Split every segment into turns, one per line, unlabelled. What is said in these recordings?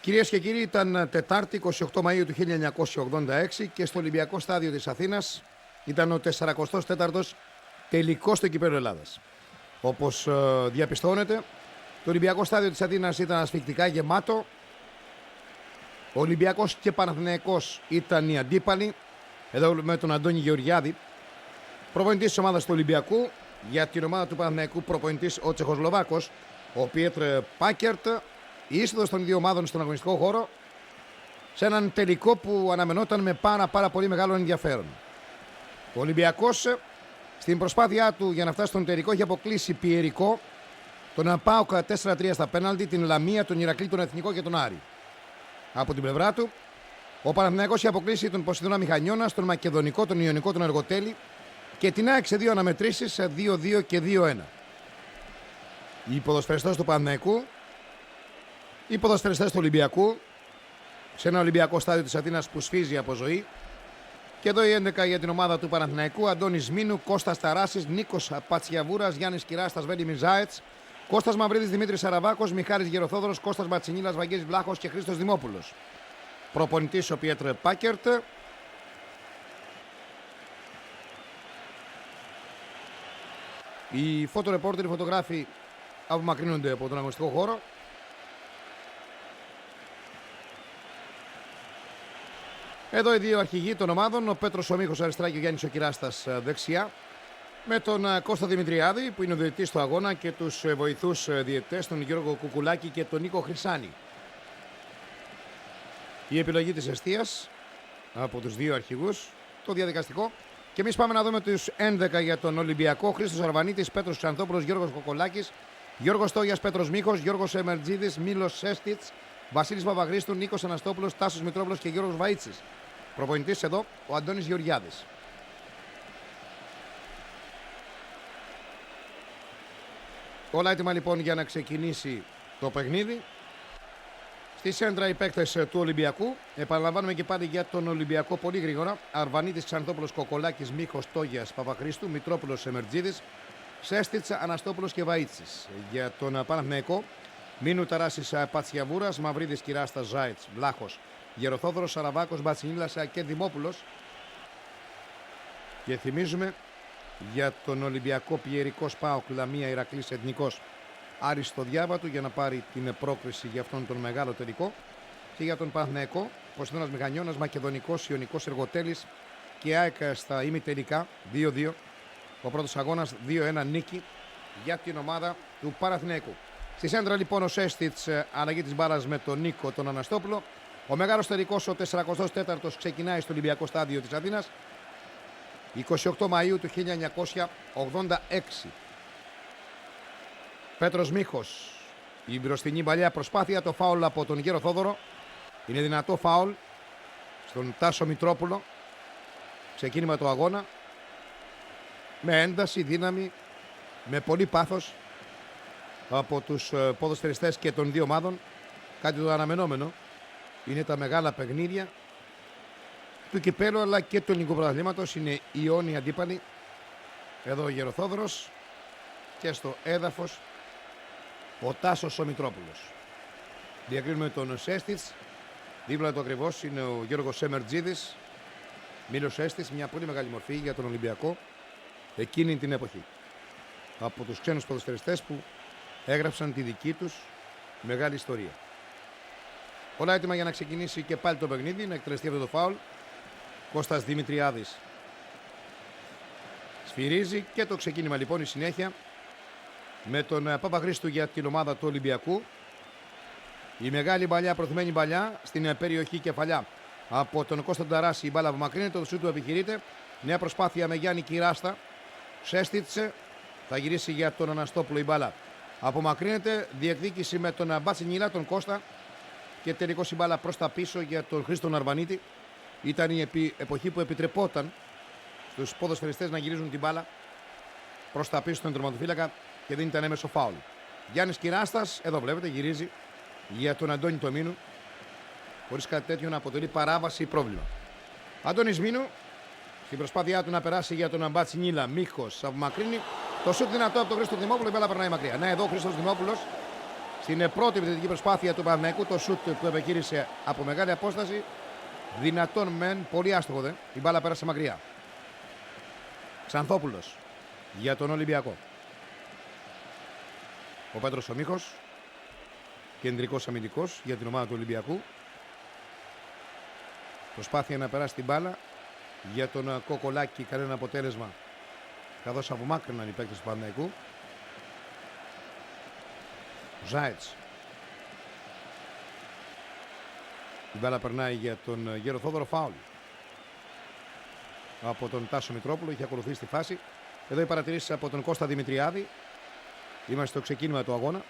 Κυρίες και κύριοι, ήταν Τετάρτη 28 Μαΐου του 1986 και στο Ολυμπιακό Στάδιο της Αθήνας ήταν ο 44ος τελικός του Κυπέλλου Ελλάδας. Όπως διαπιστώνετε, το Ολυμπιακό Στάδιο της Αθήνας ήταν ασφυκτικά γεμάτο. Ο Ολυμπιακός και Παναθηναϊκός ήταν οι αντίπαλοι, εδώ με τον Αντώνη Γεωργιάδη, προπονητής της ομάδας του Ολυμπιακού. Για την ομάδα του Παναθηναϊκού προπονητής ο Τσεχοσλοβάκος, ο Πιέτρ Πάκερτ, η είσοδος των δύο ομάδων στον αγωνιστικό χώρο σε έναν τελικό που αναμενόταν με πάρα πολύ μεγάλο ενδιαφέρον. Ο Ολυμπιακός στην προσπάθειά του για να φτάσει στον τελικό έχει αποκλείσει πιερικό τον ΠΑΟΚ 4-3 στα πέναλτι, την Λαμία, τον Ηρακλή, τον Εθνικό και τον Άρη. Από την πλευρά του, ο Παναθηναϊκός έχει αποκλείσει τον Ποσειδώνα Μηχανιώνα, τον Μακεδονικό, τον Ιωνικό, τον Εργοτέλη και την ΑΕΚ σε δύο αναμετρήσεις, σε 2-2 και 2-1. Οι ποδοσφαιριστές του Παναθηναϊκού, οι ποδοσφαιριστές του Ολυμπιακού, σε ένα Ολυμπιακό Στάδιο της Αθήνας που σφίζει από ζωή. Και εδώ οι 11 για την ομάδα του Παναθηναϊκού: Αντώνης Μίνου, Κώστας Ταράσης, Νίκος Πατσιαβούρας, Γιάννης Κυράστας, Βέντι Ζάετς, Κώστας Μαυρίδης, Δημήτρης Σαραβάκος, Μιχάλης Γεροθόδωρος, Κώστας Ματσινίλας, Βαγγέλης Βλάχος και Χρήστος Δημόπουλος. Προπονητής ο Πιέτρ Πάκερτ. Οι φωτορεπόρτερ, οι φωτογράφοι απομακρύνονται από τον αγωνιστικό χώρο. Εδώ οι δύο αρχηγοί των ομάδων, ο Πέτρος ο Μίχος αριστερά και ο Γιάννης ο Κυράστας δεξιά, με τον Κώστα Δημητριάδη που είναι ο διαιτητής του αγώνα και τους βοηθούς διαιτητές, τον Γιώργο Κουκουλάκη και τον Νίκο Χρυσάνη. Η επιλογή της εστίας από τους δύο αρχηγούς, το διαδικαστικό. Και εμείς πάμε να δούμε τους 11 για τον Ολυμπιακό: Χρήστος Αρβανίτης, Πέτρος Ξανθόπουλος, Γιώργος Κοκολάκης, Γιώργος Τόγιας, Πέτρος Μίχος, Γιώργος Εμερτζίδης, Μίλος Σέστιτς, Βασίλης Παπαγρίστου, Νίκος Αναστόπουλος, Τάσος Μητρόπουλος και Γιώργος Βαΐτσης. Προπονητής εδώ ο Αντώνης Γεωργιάδης. Όλα έτοιμα λοιπόν για να ξεκινήσει το παιχνίδι. Στη σέντρα οι παίκτες του Ολυμπιακού. Επαναλαμβάνουμε και πάλι για τον Ολυμπιακό πολύ γρήγορα: Αρβανίτης, Ξανθόπουλος, Κοκολάκης, Μίχος, Τόγιας, Παπαχρήστου, Μητρόπουλος, Εμερτζίδης, Σέστιτς, Αναστόπουλος και Βαΐτσης. Για τον Παναθηναϊκό: Μίνου, Ταράσης, Πατσιαβούρας, Μαυρίδης, Κυράστας, Ζάετς, Βλάχος, Γεροθόδωρος, Σαραβάκος, Μπατσινίλας και Δημόπουλος. Και θυμίζουμε για τον Ολυμπιακό: Πιερικός, ΠΑΟΚ, Λαμία, Ηρακλής, Εθνικός, Άρης στο διάβατο για να πάρει την πρόκριση για αυτόν τον μεγάλο τελικό. Και για τον Παναθηναϊκό: Ποσειδώνας Μηχανιώνας, Μακεδονικός, Ιωνικός, Εργοτέλης και ΑΕΚ στα ημιτελικά 2-2. Ο πρώτος αγώνας 2-1 νίκη για την ομάδα του Παναθηναϊκού. Στη σέντρα λοιπόν ο Σέστιτς, αλλαγή της μπάλας με τον Νίκο τον Αναστόπουλο. Ο μεγάλος τελικός, ο 44ος, ξεκινάει στο Ολυμπιακό Στάδιο της Αθήνας 28 Μαΐου του 1986. Πέτρος Μίχος, η μπροστινή παλιά προσπάθεια, το φάουλ από τον Γεροθόδωρο. Είναι δυνατό φάουλ στον Τάσο Μητρόπουλο. Ξεκίνημα του αγώνα με ένταση, δύναμη, με πολύ πάθος από τους ποδοσφαιριστές και των δύο ομάδων. Κάτι το αναμενόμενο. Είναι τα μεγάλα παιχνίδια του Κυπέλλου αλλά και του ελληνικού πρωταθλήματος. Είναι οι αιώνιοι αντίπαλοι. Εδώ ο Γεροθόδωρος και στο έδαφος ο Τάσος ο Μητρόπουλος. Διακρίνουμε τον Σέστιτς. Δίπλα του ακριβώς είναι ο Γιώργος Εμερτζίδης. Μίλος Σέστιτς, μια πολύ μεγάλη μορφή για τον Ολυμπιακό εκείνη την εποχή. Από τους ξένους ποδοσφαιριστές που έγραψαν τη δική τους μεγάλη ιστορία. Όλα έτοιμα για να ξεκινήσει και πάλι το παιχνίδι, να εκτελεστεί αυτό το φάουλ. Κώστας Δημητριάδης σφυρίζει και το ξεκίνημα λοιπόν, η συνέχεια με τον Παπαχρήστου για την ομάδα του Ολυμπιακού. Η μεγάλη παλιά, προθυμένη παλιά στην περιοχή κεφαλιά από τον Κώστα Ταράση. Η μπάλα απομακρύνεται, το σούτ του επιχειρείται. Νέα προσπάθεια με Γιάννη Κυράστα. Σέστιτσε, θα γυρίσει για τον Αναστόπουλο η μπάλα. Απομακρύνεται, διεκδίκηση με τον Μπατσινίλα, τον Κώστα. Και τελικώς η μπάλα προς τα πίσω για τον Χρήστον Αρβανίτη. Ήταν η εποχή που επιτρεπόταν στους ποδοσφαιριστές να γυρίζουν την μπάλα προς τα πίσω στον τερματοφύλακα και δεν ήταν έμεσο φάουλ. Γιάννης Κυράστας, εδώ βλέπετε, γυρίζει για τον Αντώνη το Μίνου, χωρίς κάτι τέτοιο να αποτελεί παράβαση ή πρόβλημα. Αντώνης Μίνου, στην προσπάθειά του να περάσει για τον Μπατσινίλα, Μίχος απομακρύνει. Το σουτ δυνατό από τον Χρήστο Δημόπουλο, η μπάλα περνάει μακριά. Ναι, εδώ ο Χρήστος Δημόπουλος Στην πρώτη επιθετική προσπάθεια του Παναθηναϊκού, το σουτ που επεκίνησε από μεγάλη απόσταση. Δυνατόν μεν, πολύ άστοχο δε. Η μπάλα πέρασε μακριά. Ξανθόπουλος για τον Ολυμπιακό. Ο Πέτρος ο Μίχος, κεντρικός αμυντικός για την ομάδα του Ολυμπιακού. Προσπάθεια να περάσει την μπάλα για τον Κοκολάκη, κανένα αποτέλεσμα, καθώς απομάκρυναν οι παίκτες του Παναθηναϊκού. Ζάιτς. Η μπάλα περνάει για τον Γεροθόδωρο, φάουλ από τον Τάσο Μητρόπουλο, είχε ακολουθήσει τη φάση. Εδώ οι παρατηρήσεις από τον Κώστα Δημητριάδη. Είμαστε στο ξεκίνημα του αγώνα.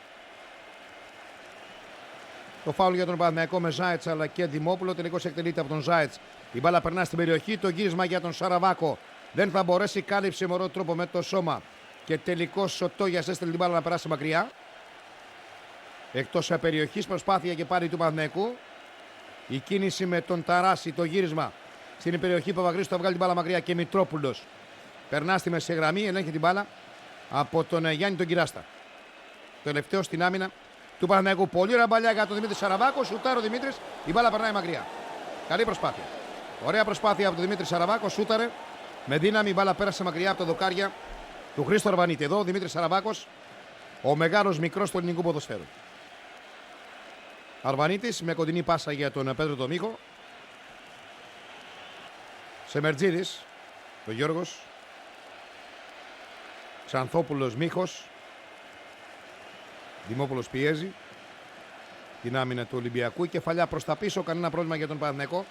Το φάουλ για τον Παναθηναϊκό με Ζάιτς αλλά και Δημόπουλο. Τελικώς εκτελείται από τον Ζάιτς. Η μπάλα περνά στην περιοχή. Το γύρισμα για τον Σαραβάκο. Δεν θα μπορέσει. Κάλυψε με ωραίο τρόπο με το σώμα. Και τελικώς ο Τόγιας έστελνε την μπάλα να περάσει μακριά. Εκτός περιοχής. Προσπάθεια και πάλι του Παναθηναϊκού. Η κίνηση με τον Ταράση. Το γύρισμα στην περιοχή. Παπαχρήστου θα βγάλει την μπάλα μακριά και Μητρόπουλος περνά στη μέση γραμμή. Ελέγχει την μπάλα από τον Γιάννη τον Κυράστα. Τελευταίο στην άμυνα του Παναθηναϊκού. Πολύ ωραία μπαλιά για τον Δημήτρη Σαραβάκο. Σουτάρει ο Δημήτρης. Η μπάλα περνάει μακριά. Καλή προσπάθεια. Ωραία προσπάθεια από τον Δημήτρη Σαραβάκο. Σούταρε με δύναμη. Η μπάλα πέρασε μακριά από τα δοκάρια του Χρήστο Αρβανίτη. Εδώ ο Δημήτρης Σαραβάκος, ο μεγάλος μικρός του ελληνικού ποδοσφαίρου. Αρβανίτης με κοντινή πάσα για τον Πέτρο τον Μίχο. Σεμερτζίδης, ο Γιώργος. Ξανθόπουλος, Μίχος. Δημόπουλος πιέζει την άμυνα του Ολυμπιακού. Η κεφαλιά προς τα πίσω, κανένα πρόβλημα για τον Παναθηναϊκό.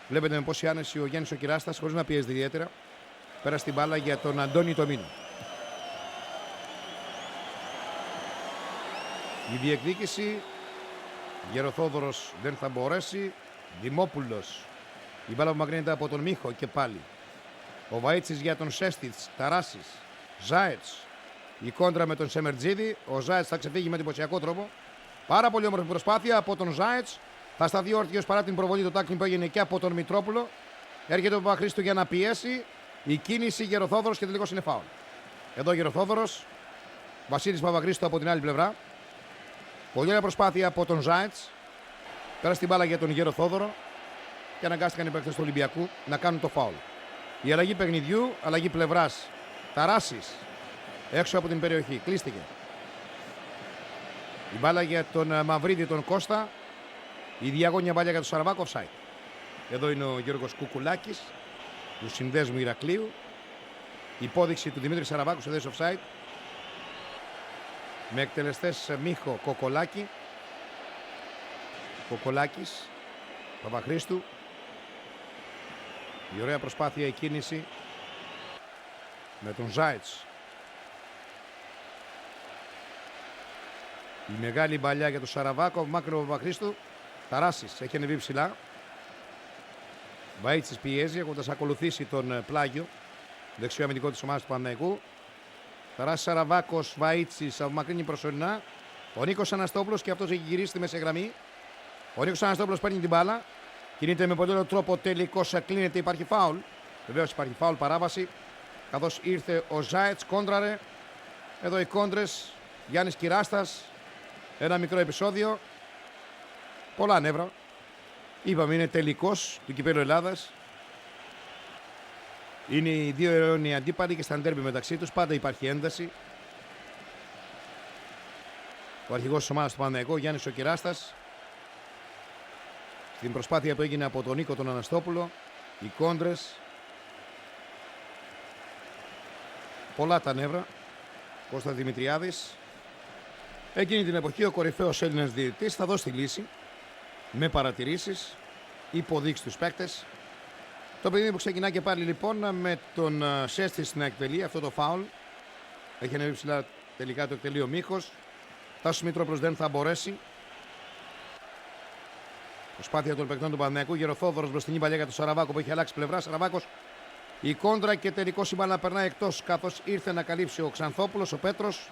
Βλέπετε με πόση άνεση ο Γιάννης ο Κυράστας, χωρίς να πιέζει ιδιαίτερα. Πέρασε την μπάλα για τον Αντώνη Τομίνο. Η διεκδίκηση. Γεροθόδωρος δεν θα μπορέσει. Δημόπουλος. Η μπάλα που μακρύνεται από τον Μίχο και πάλι. Ο Βαΐτσης για τον Σέστιτς. Ταράσης. Ζάιτς. Η κόντρα με τον Σεμερτζίδη. Ο Ζάιτς θα ξεφύγει με εντυπωσιακό τρόπο. Πάρα πολύ όμορφη προσπάθεια από τον Ζάιτς. Θα σταθεί όρθιος παρά την προβολή του τάκλινγκ που έγινε και από τον Μητρόπουλο. Έρχεται ο Παπαχρήστου για να πιέσει. Η κίνηση Γεροθόδωρος και τελικώς είναι φάουλ. Εδώ Γεροθόδωρος. Βασίλης Παπαχρήστου από την άλλη πλευρά. Πολύ ωραία προσπάθεια από τον Ζάιτς. Πέρασε την μπάλα για τον Γεροθόδωρο. Και αναγκάστηκαν οι παίκτες του Ολυμπιακού να κάνουν το φάουλ. Η αλλαγή παιχνιδιού, αλλαγή πλευράς. Ταράσης. Έξω από την περιοχή. Κλείστηκε. Η μπάλα για τον Μαυρίδη τον Κώστα. Η διαγώνια μπάλια για τον Σαραβάκο, offside. Εδώ είναι ο Γιώργος Κουκουλάκης του Συνδέσμου Ηρακλείου. Η υπόδειξη του Δημήτρη Σαραβάκου σε θέση offside. Με εκτελεστές Μίχο Κοκολάκη. Κοκολάκης. Παπαχρήστου. Η ωραία προσπάθεια, η κίνηση με τον Ζάιτς. Η μεγάλη μπαλιά για τον Σαραβάκο, μάκρυνο Παπαχρήστου. Ταράσης έχει ανεβεί ψηλά. Βαΐτσης πιέζει, έχοντας ακολουθήσει τον Πλάγιο, δεξιό αμυντικό της ομάδας του Παναθηναϊκού. Ταράσης, Σαραβάκος, Βαΐτσης απομακρύνει προσωρινά. Ο Νίκος Αναστόπουλος και αυτός έχει γυρίσει στη μέση γραμμή. Ο Νίκος Αναστόπουλος παίρνει την μπάλα. Κινείται με πολύ ωραίο τρόπο, τελικώς κλείνεται, υπάρχει φάουλ. Βεβαίως υπάρχει φάουλ, παράβαση. Καθώς ήρθε ο Ζάιτς, κόντραρε. Εδώ οι κόντρες, Γιάννης Κυράστας. Ένα μικρό επεισόδιο. Πολλά νεύρα. Είπαμε είναι τελικός του Κυπέλλου Ελλάδας. Είναι οι δύο αιώνιοι αντίπαλοι και στα ντέρμπι μεταξύ τους πάντα υπάρχει ένταση. Ο αρχηγός της ομάδας του Παναθηναϊκού, Γιάννης ο Κυράστας. Στην προσπάθεια που έγινε από τον Νίκο τον Αναστόπουλο. Οι κόντρες. Πολλά τα νεύρα. Κώστα Δημητριάδης. Εκείνη την εποχή ο κορυφαίος Έλληνας διαιτητής θα δώσει τη λύση με παρατηρήσεις, υποδείξει τους παίκτες. Το παιδί που ξεκινά και πάλι λοιπόν με τον Σέστη στην εκτελεί αυτό το φάουλ. Έχει ανέβει ψηλά, τελικά το εκτελεί ο Μίχος. Τάσος Μητρόπουλος δεν θα μπορέσει. Προσπάθεια των παικτών του Παναθηναϊκού. Γεροθόδωρος μπροστινή παλιά για τον Σαραβάκο που έχει αλλάξει πλευρά. Σαραβάκος η κόντρα και τελικώς η μπάλα περνάει εκτός καθώς ήρθε να καλύψει ο Ξανθόπουλος, ο Πέτρος.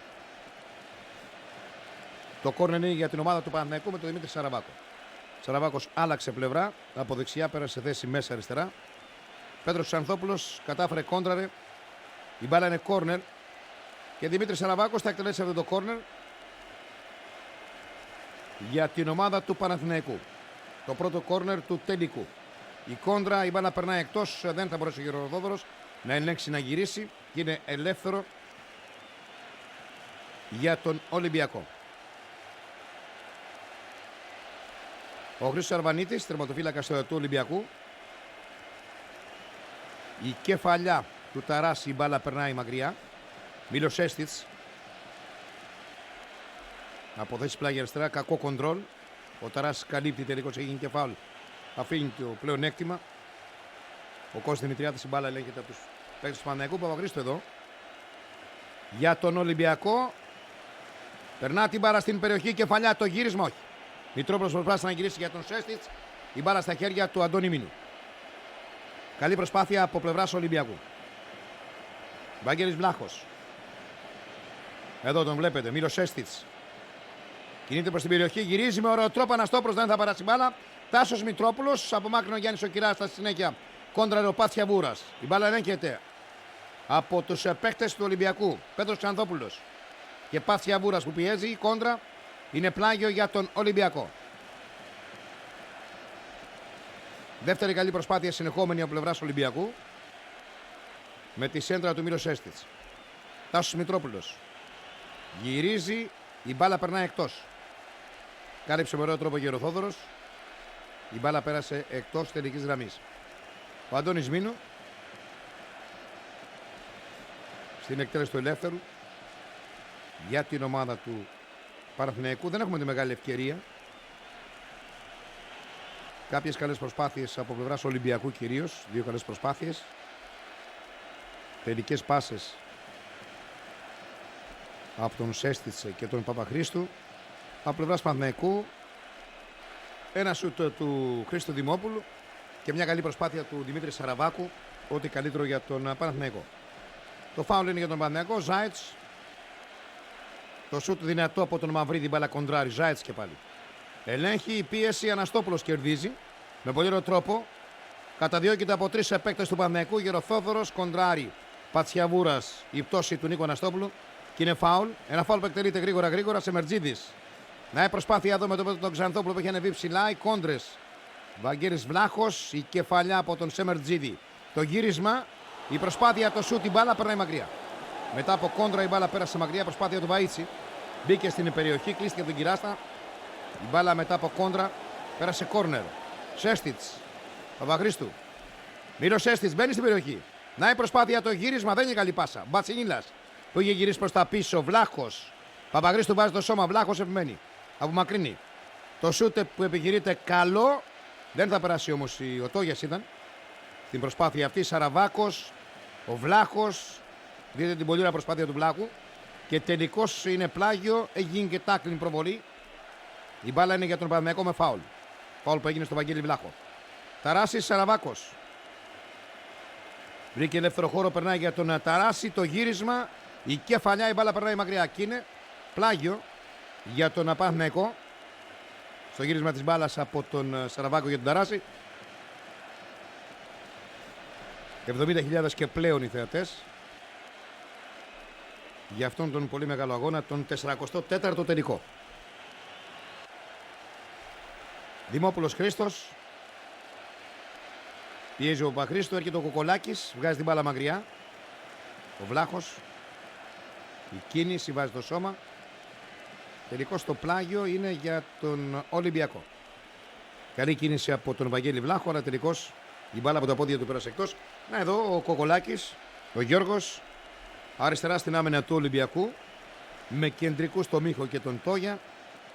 Το κόρνερ είναι για την ομάδα του Παναθηναϊκού με τον Δημήτρη Σαραβάκο. Σαραβάκος άλλαξε πλευρά, από δεξιά πέρασε σε θέση μέσα αριστερά. Πέτρος Ξανθόπουλος κατάφερε κόντραρε. Η μπάλα είναι κόρνερ και Δημήτρη Σαραβάκος θα εκτελέσει αυτό το κόρνερ. για την ομάδα του Παναθηναϊκού. Το πρώτο κόρνερ του τελικού. Η κόντρα, η μπάλα περνάει εκτός, δεν θα μπορέσει ο Γεροδόδωρος να ελέγξει, να γυρίσει και είναι ελεύθερο για τον Ολυμπιακό. Ο Χρήστος Αρβανίτης, τερματοφύλακας του Ολυμπιακού. Η κεφαλιά του Ταράση, η μπάλα περνάει μακριά. Μίλος Έστιτς. Από θέση πλάγια αριστερά, κακό κοντρόλ. Ο Ταράσης καλύπτει, τελικώς έγινε και φάουλ. Αφήνει το πλεονέκτημα. Ο Κώστας Δημητριάδης, η μπάλα ελέγχεται από τους παίκτες του Παναθηναϊκού. Παπαχρήστο εδώ. Για τον Ολυμπιακό. Περνά την μπάλα στην περιοχή, κεφαλιά, το γύρισμα όχι. Μητρόπουλος προσπάθησε να γυρίσει για τον Σέστιτς. Η μπάλα στα χέρια του Αντώνη Μίνου. Καλή προσπάθεια από πλευράς Ολυμπιακού. Βαγγέλης Βλάχος. Εδώ τον βλέπετε, Μίλος Σέστιτς. Κινείται προς την περιοχή, γυρίζει με ωραίο τρόπο. Αναστόπουλος δεν θα παράσει μπάλα. Τάσος Μητρόπουλος, απομάκρυνε ο Γιάννης ο Κυράς στα συνέχεια. Κόντρα ο Πάθια Βούρας. Η μπάλα ελέγχεται από τους παίκτες του Ολυμπιακού. Πέτρος Ξανθόπουλος και Πάθια Βούρας που πιέζει. Η κόντρα είναι πλάγιο για τον Ολυμπιακό. Δεύτερη καλή προσπάθεια συνεχόμενη από πλευράς Ολυμπιακού. Με τη σέντρα του Μίλος Έστιτς. Τάσος Μητρόπουλος. Γυρίζει, η μπάλα περνάει εκτός. Κάλυψε με ωραίο τρόπο ο Γεροδόδωρος. Η μπάλα πέρασε εκτός τελικής γραμμής. Ο Αντώνης Μίνου. Στην εκτέλεση του ελεύθερου. Για την ομάδα του Παναθηναϊκού. Δεν έχουμε τη μεγάλη ευκαιρία. Κάποιες καλές προσπάθειες από πλευράς Ολυμπιακού κυρίως. Δύο καλές προσπάθειες. Τελικές πάσες από τον Σέστιτς και τον Παπαχρήστου. Από πλευράς Παναθηναϊκού ένα σουτ του Χρήστο Δημόπουλου και μια καλή προσπάθεια του Δημήτρη Σαραβάκου. Ό,τι καλύτερο για τον Παναθηναϊκό. Το φάουλ είναι για τον Παναθηναϊκό. Ζάιτς. Το σουτ δυνατό από τον Μαυρίδη, μπάλα κοντράρι. Ζάιτς και πάλι. Ελέγχει η πίεση. Αναστόπουλος κερδίζει με πολύ ωραίο τρόπο. Καταδιώκεται από τρεις επέκτες του Παναθηναϊκού. Γεροθόδωρος, κοντράρι. Πατσιαβούρας, η πτώση του Νίκο Αναστόπουλου. Και είναι φάουλ. Ένα φάουλ που εκτελείται γρήγορα. Σεμερτζίδης. Να η προσπάθεια εδώ με τον Ξανθόπουλο που έχει ανεβεί ψηλά. Οι κόντρες. Βαγγέλης Βλάχος. Η κεφαλιά από τον Σεμερτζίδη. Το γύρισμα. Η προσπάθεια, το σουτ, η μπάλα περνάει μακριά. Μετά από κόντρα η μπάλα πέρασε μακριά. Προσπάθεια του Βαΐτσι. Μπήκε στην περιοχή, κλείστηκε από τον Κυράστα. Η μπάλα μετά από κόντρα πέρασε κόρνερ. Σέστιτς. Παπαχρήστου. Μίλος Σέστιτς μπαίνει στην περιοχή. Να η προσπάθεια, το γύρισμα, δεν είναι καλή πάσα. Μπατσινίλας που είχε γυρίσει προς τα πίσω. Βλάχος. Παπαχρήστου βάζει το σώμα. Βλάχος επιμένει. Απομακρύνει. Το σούτε που επιχειρείται καλό. Δεν θα περάσει όμως ο Τόγιας ήταν. Στην προσπάθεια αυτή Σαραβάκος. Ο Βλάχος. Δείτε την πολύ ωραία προσπάθεια του Βλάχου. Και τελικώς είναι πλάγιο. Έγινε και τάκλιν προβολή. Η μπάλα είναι για τον Παναθηναϊκό με φάουλ. Φάουλ που έγινε στο Βαγγέλη Βλάχο. Ταράσης Σαραβάκος. Βρήκε ελεύθερο χώρο, περνάει για τον Ταράση. Το γύρισμα, η κεφαλιά, η μπάλα περνάει μακριά. Και είναι πλάγιο για τον Παναθηναϊκό. Στο γύρισμα της μπάλας από τον Σαραβάκο για τον Ταράση. 70.000 και πλέον οι θεατές. Για αυτόν τον πολύ μεγάλο αγώνα, τον 44ο τελικό. Δημόπουλος Χρήστος. Πιέζει ο Παπαχρήστου, έρχεται ο Κοκολάκης, βγάζει την μπάλα μακριά. Ο Βλάχος. Η κίνηση, βάζει το σώμα. Τελικώς το πλάγιο είναι για τον Ολυμπιακό. Καλή κίνηση από τον Βαγγέλη Βλάχο, αλλά τελικώς η μπάλα από τα πόδια του πέρασε εκτός. Να εδώ ο Κοκολάκης, ο Γιώργος, αριστερά στην άμυνα του Ολυμπιακού, με κεντρικού στο Μίχο και τον Τόγια.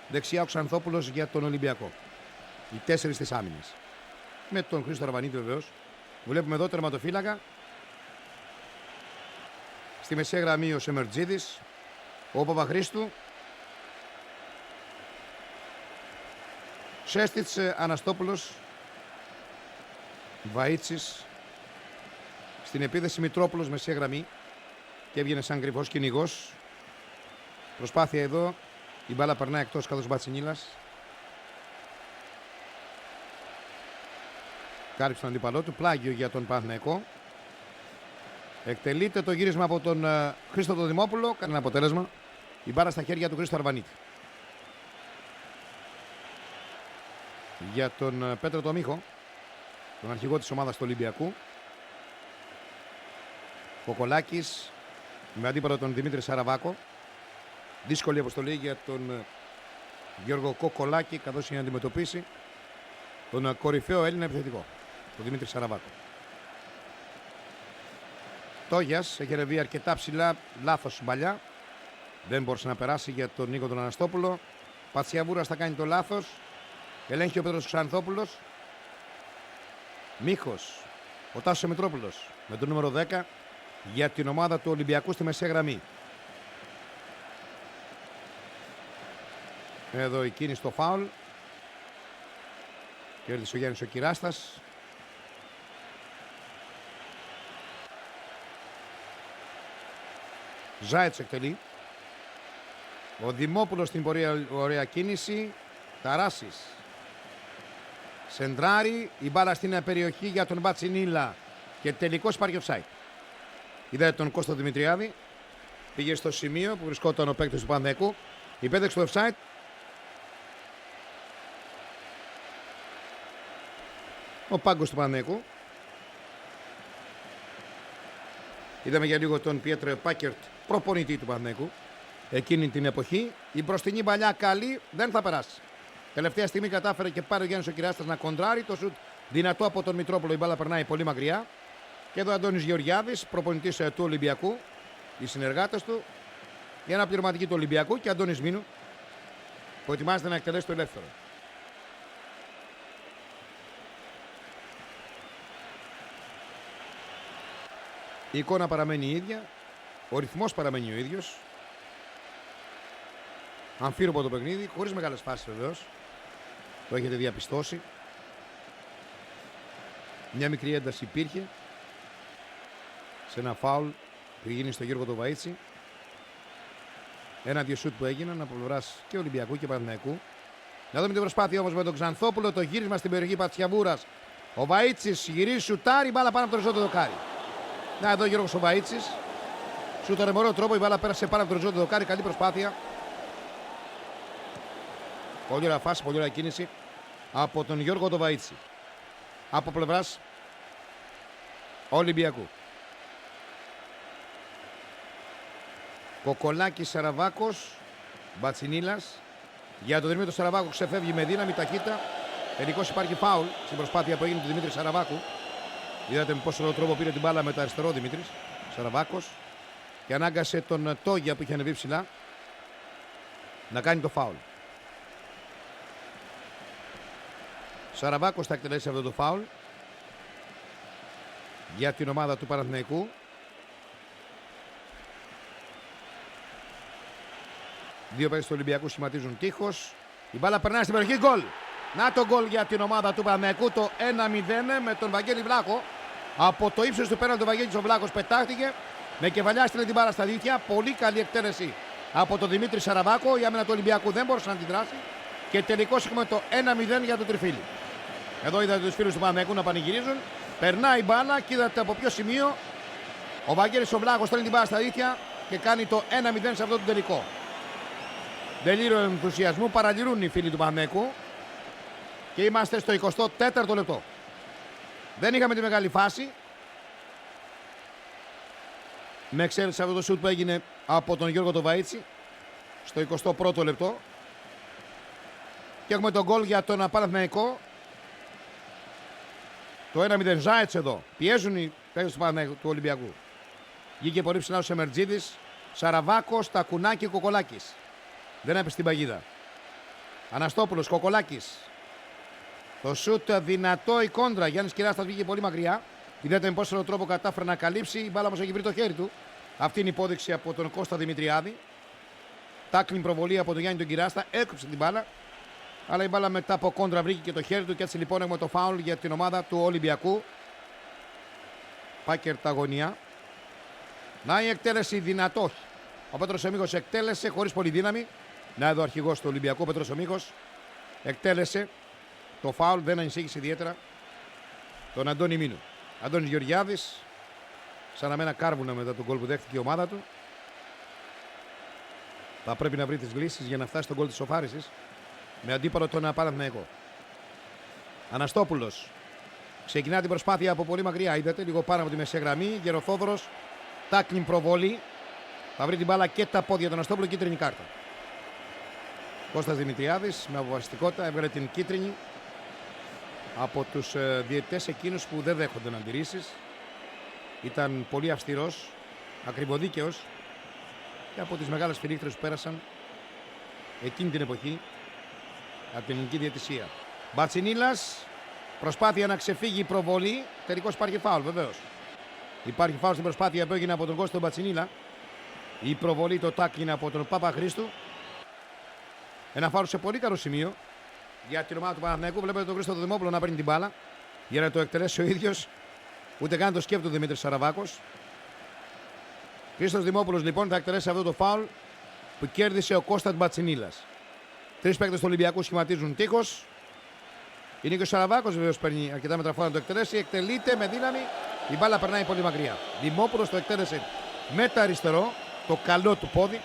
Δεξιά ο Ξανθόπουλος για τον Ολυμπιακό. Οι τέσσερις της άμυνας. Με τον Χρήστο Αρβανίτη βεβαίως. Βλέπουμε εδώ τερματοφύλακα. Στη μεσαία γραμμή ο Σεμερτζίδης. Ο Παπαχρήστου. Σέστιτς, Αναστόπουλος. Βαΐτσης. Στην επίδεση Μητρόπουλος μεσαία γραμμή. Και έβγαινε σαν κρυφός κυνηγός. Προσπάθεια εδώ. Η μπάλα περνάει εκτός καθώς Μπατσινίλας. Κάλυψε τον αντίπαλό του. Πλάγιο για τον Παναθηναϊκό. Εκτελείται το γύρισμα από τον Χρήστο τον Δημόπουλο. Κάνει ένα αποτέλεσμα. Η μπάλα στα χέρια του Χρήστο Αρβανίτη. για τον Πέτρο Τομίχο, τον αρχηγό της ομάδας του Ολυμπιακού. Κοκολάκης με αντίπαλο τον Δημήτρη Σαραβάκο. Δύσκολη αποστολή για τον Γιώργο Κοκολάκη, καθώς είχε να αντιμετωπίσει τον κορυφαίο Έλληνα επιθετικό, τον Δημήτρη Σαραβάκο. Τόγιας έχει ρεβεί αρκετά ψηλά, λάθος μπαλιά. Δεν μπορούσε να περάσει για τον Νίκο τον Αναστόπουλο. Πατσιαβούρας θα κάνει το λάθος. Ελέγχει ο Πέτρος Ξανθόπουλος. Μίχος, ο Τάσος Μητρόπουλος με το νούμερο 10 για την ομάδα του Ολυμπιακού στη μεσαία γραμμή. Εδώ η κίνηση στο φάουλ. Κέρδισε ο Γιάννης ο Κυράστας. Ζάιτς εκτελεί. Ο Δημόπουλος στην πορεία, ωραία κίνηση. Ταράσης. Σεντράρι. Η μπάλα στην περιοχή για τον Μπατσινίλα. Και τελικώς υπάρχει offside. Είδατε τον Κώστα Δημητριάδη. Πήγε στο σημείο που βρισκόταν ο παίκτης του Παναθηναϊκού. Υπέδειξε το offside. Ο πάγκος του Παναθηναϊκού. Είδαμε για λίγο τον Πιέτρο Πάκερτ, προπονητή του Παναθηναϊκού. Εκείνη την εποχή. Η μπροστινή παλιά καλή δεν θα περάσει. Τελευταία στιγμή κατάφερε και πάρει ο Γιάννης ο Κυράστας να κοντράρει. Το σουτ δυνατό από τον Μητρόπουλο. Η μπάλα περνάει πολύ μακριά. Και εδώ Αντώνης Γεωργιάδης, προπονητής του Ολυμπιακού. Οι συνεργάτες του. Για ένα πληρωματική του Ολυμπιακού. Και Αντώνης Μίνου, που ετοιμάζεται να εκτελέσει το ελεύθερο. Η εικόνα παραμένει η ίδια. Ο ρυθμός παραμένει ο ίδιος. Αμφίροπο το παιχνίδι, χωρίς μεγάλες φάσεις βεβαίως. Το έχετε διαπιστώσει. Μια μικρή ένταση υπήρχε σε ένα φάουλ που γίνει στο Γιώργο το Βαΐτσι. Ένα-δύο σουτ που έγιναν από πλευράς και Ολυμπιακού και Παναθηναϊκού. Να δούμε την προσπάθεια όμως με τον Ξανθόπουλο. Το γύρισμα στην περιοχή Πατσιαβούρας. Ο Βαΐτσης γυρίζει, σουτάρει, μπάλα πάνω από το ριζόντο δοκάρι. Να εδώ ο Γιώργος ο Βαΐτσης. Σούταρε με ωραίο τρόπο, η μπάλα πέρασε πάνω από το ριζόντο δοκάρι. Καλή προσπάθεια. Πολύ ωραία φάση, πολύ ωραία κίνηση από τον Γιώργο το Βαΐτσι. Από πλευράς Ολυμπιακού. Κοκολάκης, Σαραβάκος, Μπατσινίλας. Για τον Δημήτρη Σαραβάκου ξεφεύγει με δύναμη, ταχύτητα. Τελικώς υπάρχει φάουλ στην προσπάθεια που έγινε του Δημήτρη Σαραβάκου. Είδατε με πόσο ωραίο τρόπο πήρε την μπάλα με το αριστερό Δημήτρης Σαραβάκος και ανάγκασε τον Τόγια που είχε ανεβεί ψηλά να κάνει το φάουλ. Σαραβάκος θα εκτελέσει αυτό το φάουλ για την ομάδα του Παναθηναϊκού. Δύο παίκτες του Ολυμπιακού σχηματίζουν τείχος. Η μπάλα περνάει στην περιοχή, γκολ. Να το γκολ για την ομάδα του Παναθηναϊκού, το 1-0 με τον Βαγγέλη Βλάχο. Από το ύψος του πέναλτι ο Βαγγέλης ο Βλάχος πετάχτηκε. Με κεφαλιά στείλε την μπάλα στα δίχτυα. Πολύ καλή εκτέλεση από τον Δημήτρη Σαραβάκο. Η άμυνα του Ολυμπιακού δεν μπορούσε να αντιδράσει. Και τελικώς έχουμε το 1-0 για τον Τριφίλη. Εδώ είδατε τους φίλους του Παναθηναϊκού να πανηγυρίζουν. Περνάει η μπάλα και είδατε από ποιο σημείο ο Βαγγέλης ο Βλάχος στέλνει την μπάλα στα δίχτυα και κάνει το 1-0 σε αυτό το τελικό. Δελήριο ενθουσιασμού παραλυρούν οι φίλοι του Παναθηναϊκού. Και είμαστε στο 24ο λεπτό. Δεν είχαμε τη μεγάλη φάση. Με εξαίρεση αυτό το σουτ που έγινε από τον Γιώργο το Βαΐτσι στο 21ο λεπτό. Και έχουμε τον γκολ για τον Παναθηναϊκό. Το 1-0. Ζάιτς εδώ. Πιέζουν οι παίκτες του Ολυμπιακού. Βγήκε πολύ ψηλά ο Σεμερτζίδης. Σαραβάκος, Τακουνάκη, Κοκολάκης. Δεν έπεσε την παγίδα. Αναστόπουλος, Κοκολάκης. Το σούτ δυνατό, η κόντρα. Γιάννης Κυράστας βγήκε πολύ μακριά. Είδατε με πόσο τρόπο κατάφερε να καλύψει. Η μπάλα όμως έχει βρει το χέρι του. Αυτή είναι η υπόδειξη από τον Κώστα Δημητριάδη. Τάκλιν προβολή από τον Γιάννη τον Κυράστα. Έκοψε την μπάλα. Αλλά η μπάλα μετά από κόντρα βρήκε και το χέρι του. Και έτσι λοιπόν έχουμε το φάουλ για την ομάδα του Ολυμπιακού. Πάκερ τα αγωνία. Να η εκτέλεση δυνατό. Ο Πέτρος Ομίχος εκτέλεσε χωρίς πολύ δύναμη. Να εδώ ο αρχηγός του Ολυμπιακού, Πέτρος Ομίχος. Εκτέλεσε. Το φάουλ δεν ανησύχησε ιδιαίτερα τον Αντώνη Μίνου. Αντώνης Γεωργιάδης, σαν να με ένα κάρβουνα μετά τον γκολ που δέχτηκε η ομάδα του. Θα πρέπει να βρει τις λύσεις για να φτάσει στον γκολ της σοφάρισης με αντίπαλο τον Παναθηναϊκό. Αναστόπουλος. Ξεκινά την προσπάθεια από πολύ μακριά. Είδατε, λίγο πάνω από τη μεσαία γραμμή. Γεροθόδωρος. Τάκλιν προβολή. Θα βρει την μπάλα και τα πόδια του Αναστόπουλου. Κίτρινη κάρτα. Κώστας Δημητριάδης με αποφασιστικότητα έβγαλε την κίτρινη από τους διαιτητές εκείνους που δεν δέχονται αντιρρήσεις. Ήταν πολύ αυστηρός, ακριβοδίκαιος και από τις μεγάλες φιλίκτρες που πέρασαν εκείνη την εποχή από την ελληνική διαιτησία. Μπατσινίλας, προσπάθεια να ξεφύγει η προβολή. Τελικώς υπάρχει φάουλ, βεβαίως. Υπάρχει φάουλ στην προσπάθεια που έγινε από τον Κώστα Μπατσινίλα. Η προβολή, το τάκλιν από τον Παπαχρήστου. Ένα φάουλ σε πολύ καλό σημείο για την ομάδα του Παναθηναϊκού. Βλέπετε τον Χρήστο Δημόπουλο να παίρνει την μπάλα για να το εκτελέσει ο ίδιος. Ούτε καν το σκέφτεται ο Δημήτρης Σαραβάκος. Χρήστος Δημόπουλος λοιπόν θα εκτελέσει αυτό το φάουλ που κέρδισε ο Κώστας Μπατσινίλας. Τρεις παίκτες του Ολυμπιακού σχηματίζουν τείχος. Είναι και ο Σαραβάκος βεβαίως παίρνει αρκετά μετραφόρα να το εκτελέσει. Εκτελείται με δύναμη. Η μπάλα περνάει πολύ μακριά. Δημόπουλος το εκτέλεσε με τα αριστερό, το καλό του πόδι.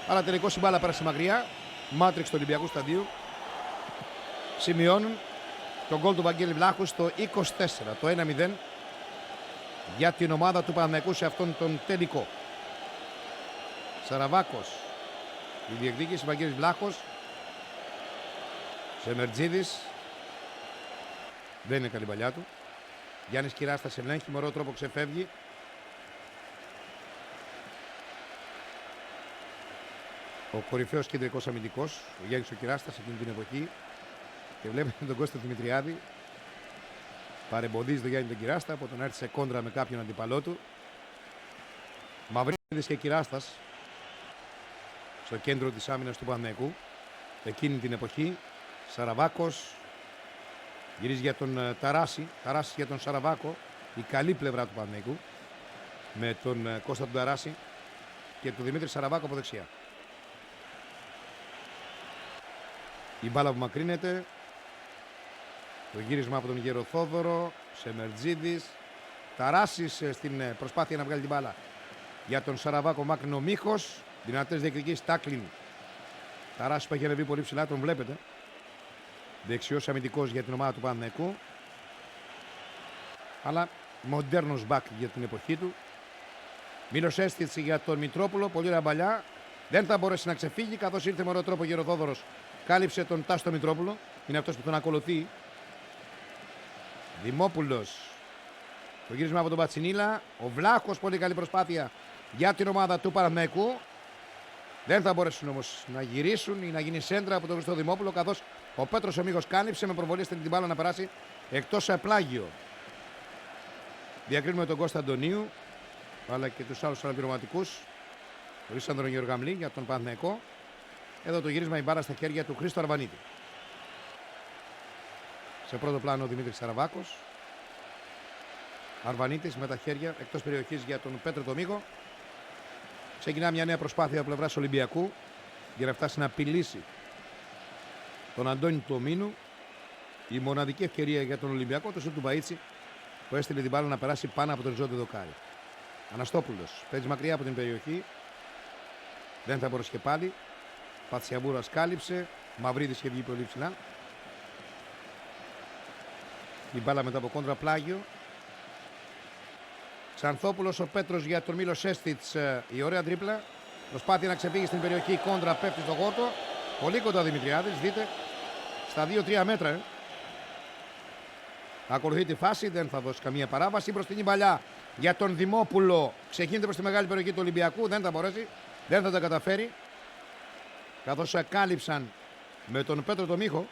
Αλλά τελικώς η μπάλα πέρασε μακριά. Μάτριξ του Ολυμπιακού Σταδίου. Σημειώνουν τον γκολ του Βαγγέλη Βλάχου στο 24, το 1-0 για την ομάδα του Παναθηναϊκού σε αυτόν τον τελικό. Σαραβάκος, η διεκδίκηση, Βαγγέλης Βλάχος. Σεμερτζίδης, δεν είναι καλή παλιά του. Γιάννης Κυράστας ελέγχει, με ωραίο τρόπο ξεφεύγει. Ο κορυφαίος κεντρικός αμυντικός, ο Γιάννης ο Κυράστας εκείνη την εποχή. Και βλέπετε τον Κώστα Δημητριάδη. Παρεμποδίζει τον Γιάννη τον Κυράστα από τον έρθει σε κόντρα με κάποιον αντιπαλό του. Μαυρίδης και Κυράστας στο κέντρο της άμυνας του Παναθηναϊκού εκείνη την εποχή. Σαραβάκος γυρίζει για τον Ταράση. Ταράσης για τον Σαραβάκο. Η καλή πλευρά του Παναθηναϊκού με τον Κώστα του Ταράση και τον Δημήτρη Σαραβάκο από δεξιά. Η μπάλα που μακρύνεται. Το γύρισμα από τον Γεροθόδωρο. Σεμερτζίδης. Ταράσης στην προσπάθεια να βγάλει την μπάλα για τον Σαραβάκο. Μάκρυνο μύχος. Δυνατές διεκδικήσεις. Τάκλιν. Ταράσης που έχει ανεβεί πολύ ψηλά. Τον βλέπετε. Δεξιός αμυντικός για την ομάδα του Παναθηναϊκού. Αλλά μοντέρνος μπακ για την εποχή του. Μήλος Έστιτς για τον Μητρόπουλο. Πολύ ραμπαλιά. Δεν θα μπορέσει να ξεφύγει καθώς ήρθε με ωραίο τρόπο ο Γεροθόδωρος. Κάλυψε τον Τάστο Μητρόπουλο. Είναι αυτός που τον ακολουθεί. Δημόπουλος. Το γύρισμα από τον Πατσινίλα. Ο Βλάχος, πολύ καλή προσπάθεια για την ομάδα του Παναθηναϊκού. Δεν θα μπορέσουν όμως να γυρίσουν ή να γίνει σέντρα από τον Χρήστο Δημόπουλο. Καθώς ο Πέτρος ο Μίχος κάλυψε με προβολή στην την μπάλα να περάσει εκτός πλάγιο. Διακρίνουμε τον Κώστα Αντωνίου αλλά και τους άλλους αναπληρωματικούς. Ο Λίσανδρο Γεωργαμλή για τον Παναθηναϊκό. Εδώ το γύρισμα η μπάλα στα χέρια του Χρήστο Αρβανίτη. Σε πρώτο πλάνο ο Δημήτρης Σαραβάκος. Αρβανίτης με τα χέρια εκτός περιοχής για τον Πέτρο Τομίγο. Ξεκινά μια νέα προσπάθεια από πλευράς Ολυμπιακού για να φτάσει να απειλήσει τον Αντώνη Τομίνου. Η μοναδική ευκαιρία για τον Ολυμπιακό, το σουτ του Μπαΐτσι που έστειλε την μπάλα να περάσει πάνω από τον Ριζόντε δοκάρι. Αναστόπουλος παίζει μακριά από την περιοχή. Δεν θα μπορούσε και πάλι. Πατσιαμπούρας κάλυψε. Μαυρίδης είχε βγει πολύ ψηλά. Η μπάλα μετά από κόντρα πλάγιο. Ξανθόπουλος ο Πέτρος για τον Μήλο Σέστιτς. Η ωραία τρίπλα. Προσπάθεια να ξεφύγει στην περιοχή. Η κόντρα πέφτει στο γόρτο. Πολύ κοντά Δημητριάδης. Δείτε στα 2-3 μέτρα. Ακολουθεί τη φάση. Δεν θα δώσει καμία παράβαση. Μπροστινή παλιά για τον Δημόπουλο. Ξεχύνεται προς τη μεγάλη περιοχή του Ολυμπιακού. Δεν θα μπορέσει. Δεν θα τα καταφέρει. Καθώς κάλυψαν με τον Πέτρο το Μίχο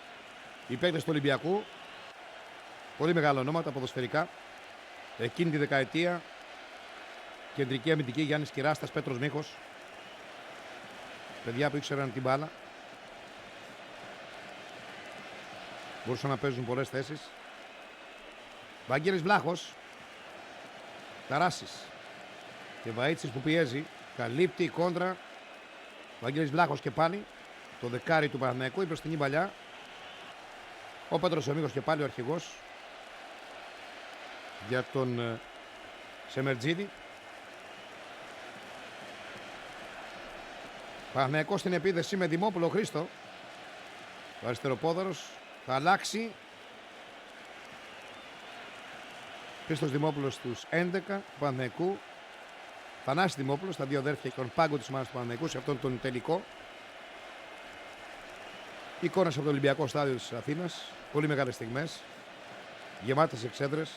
οι παίκτες του Ολυμπιακού. Πολύ μεγάλα ονόματα ποδοσφαιρικά. Εκείνη τη δεκαετία. Κεντρική αμυντική Γιάννης Κυράστας, Πέτρος Μίχος. Παιδιά που ήξεραν την μπάλα. Μπορούσαν να παίζουν πολλές θέσεις. Βαγγέλης Βλάχος. Ταράσης. Και Βαΐτσης που πιέζει. Καλύπτει η κόντρα. Βαγγέλης Βλάχος και πάλι. Το δεκάρι του Παναθηναϊκού. Η μπροστινή παλιά. Ο Πέτρος ο Μίχος και πάλι ο αρχηγός. Για τον Σεμερτζίδη. Παναθηναϊκός στην επίδεση με Δημόπουλο Χρήστο. Ο αριστεροπόδαρος θα αλλάξει. Χρήστος Δημόπουλος στους 11 του Παναθηναϊκού. Θανάσης Δημόπουλος, τα δύο αδέρφια και τον πάγκο της ομάδας του Παναθηναϊκού σε αυτόν τον τελικό. Εικόνες από το Ολυμπιακό Στάδιο της Αθήνας. Πολύ μεγάλες στιγμές. Γεμάτες εξέδρες.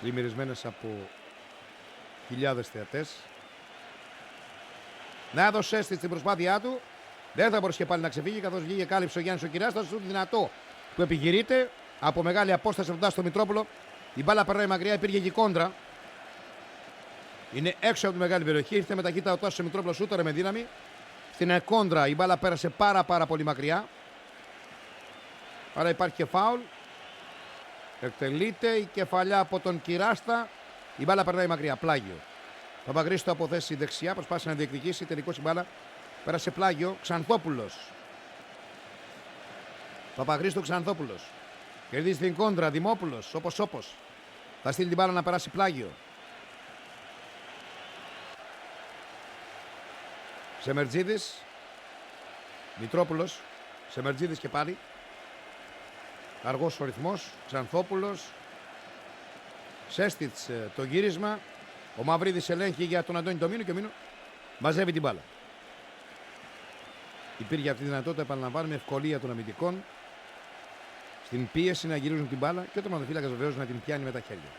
Πλημμυρισμένες από χιλιάδες θεατές. Να έδωσε στην προσπάθειά του. Δεν θα μπορούσε και πάλι να ξεφύγει, καθώς βγήκε κάλυψε ο Γιάννης ο Κυράς. Το δυνατό που επιχειρείται από μεγάλη απόσταση από το Μητρόπουλο. Η μπάλα περνάει μακριά, υπήρχε και κόντρα. Είναι έξω από τη μεγάλη περιοχή. Ήρθε με ταχύτητα ο Τάσος Μητρόπουλο, σούταρε με δύναμη. Στην κόντρα η μπάλα πέρασε πάρα πολύ μακριά. Άρα υπάρχει και φάουλ. Εκτελείται η κεφαλιά από τον Κυράστα. Η μπάλα περνάει μακριά. Πλάγιο. Παπαχρήστο από θέση δεξιά. Προσπάθησε να διεκδικήσει. Τελικώς η μπάλα πέρασε πλάγιο. Ξανθόπουλος. Παπαχρήστο Ξανθόπουλος. Κερδίζει την κόντρα. Δημόπουλος. Όπως. Θα στείλει την μπάλα να περάσει πλάγιο. Σεμερτζίδης. Μητρόπουλος. Σεμερτζίδης και πάλι. Αργός ο ρυθμός. Ξανθόπουλος. Σέστιτς το γύρισμα. Ο Μαυρίδης ελέγχει για τον Αντώνη Τομίνο και ο Μίνο μαζεύει την μπάλα. Υπήρχε αυτή η δυνατότητα, επαναλαμβάνουμε, ευκολία των αμυντικών στην πίεση να γυρίζουν την μπάλα και ο τερματοφύλακας βεβαίως να την πιάνει με τα χέρια.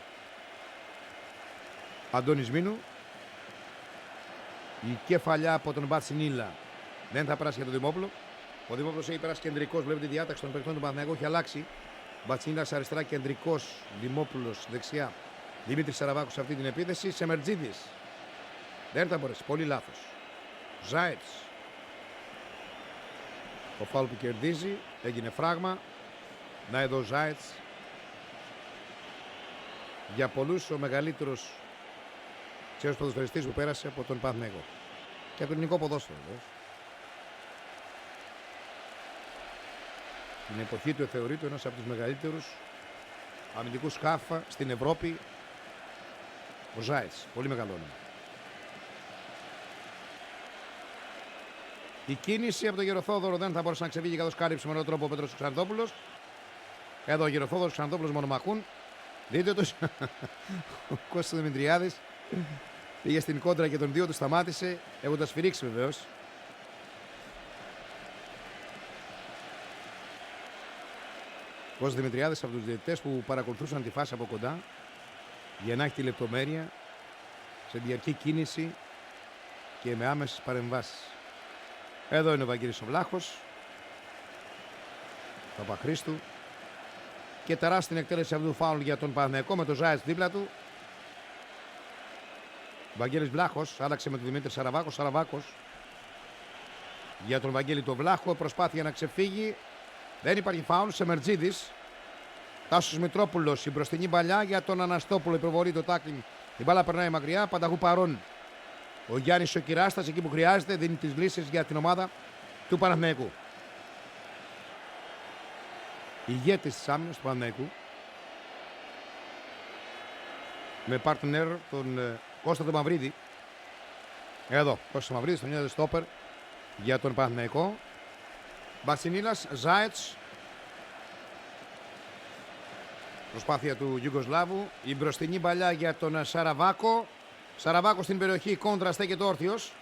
Αντώνης Μίνου. Η κεφαλιά από τον Μπατσινίλα δεν θα περάσει για τον Δημόπουλο. Ο Δημόπουλος έχει περάσει κεντρικός. Βλέπετε τη διάταξη των παιχτών του Παναθηναϊκού έχει αλλάξει. Μπατσινίλας αριστερά, κεντρικός. Δημόπουλος δεξιά. Δημήτρης Σαραβάκος σε αυτή την επίθεση. Σεμερτζίδης. Δεν θα μπορέσει. Πολύ λάθος. Ζάιτς. Ο φάουλ που κερδίζει. Έγινε φράγμα. Να εδώ Ζάιτς. Για πολλούς ο μεγαλύτερος ξένος ποδοσφαιριστής που πέρασε από τον Παναθηναϊκό. Και από τον ελληνικό ποδόσφαιρο. Την εποχή του θεωρείται ένας από τους μεγαλύτερους αμυντικούς χάφα στην Ευρώπη. Ο Ζάιτς. Πολύ μεγάλο όνομα. Η κίνηση από τον Γεροθόδωρο δεν θα μπορούσε να ξεφύγει καθώς κάλυψε με έναν τρόπο ο Πέτρος Ξανθόπουλος. Εδώ ο Γεροθόδωρος Ξανθόπουλος μονομαχούν. Δείτε τους. Ο Κώστας Δημητριάδης πήγε στην κόντρα και τον δύο του σταμάτησε, έχοντας σφυρίξει βεβαίως. Ο Κώστας Δημητριάδης από τους διαιτητές που παρακολουθούσαν τη φάση από κοντά για να έχει τη λεπτομέρεια σε διαρκή κίνηση και με άμεσες παρεμβάσεις. Εδώ είναι ο Βαγγέλης ο Βλάχος, Παπαχρήστου και τεράστια εκτέλεση αυτού του φάουλ για τον Παναθηναϊκό με τον Ζάιτς δίπλα του. Βαγγέλης Βλάχος άλλαξε με τον Δημήτρη Σαραβάκο. Σαραβάκος για τον Βαγγέλη τον Βλάχο. Προσπάθεια να ξεφύγει. Δεν υπάρχει φάουλ. Σεμερτζίδης. Τάσος Μητρόπουλος. Η μπροστινή παλιά για τον Αναστόπουλο. Η προβολή, το τάκλινγκ. Η μπάλα περνάει μακριά. Πανταχού παρών. Ο Γιάννης ο Κυράστας εκεί που χρειάζεται. Δίνει τις λύσεις για την ομάδα του Παναθηναϊκού. Ηγέτης της άμυνας του Παναθηναϊκού. Με partner τον Κώστα τον Μαυρίδη. Εδώ, Κώστας Μαυρίδης, τον νιώδε στόπερ για τον Παναθηναϊκό. Μπατσινίλας, Ζάιτς. Προσπάθεια του Ιουγκοσλάβου. Η μπροστινή παλιά για τον Σαραβάκο. Σαραβάκο στην περιοχή, κόντρα στέκεται όρθιος.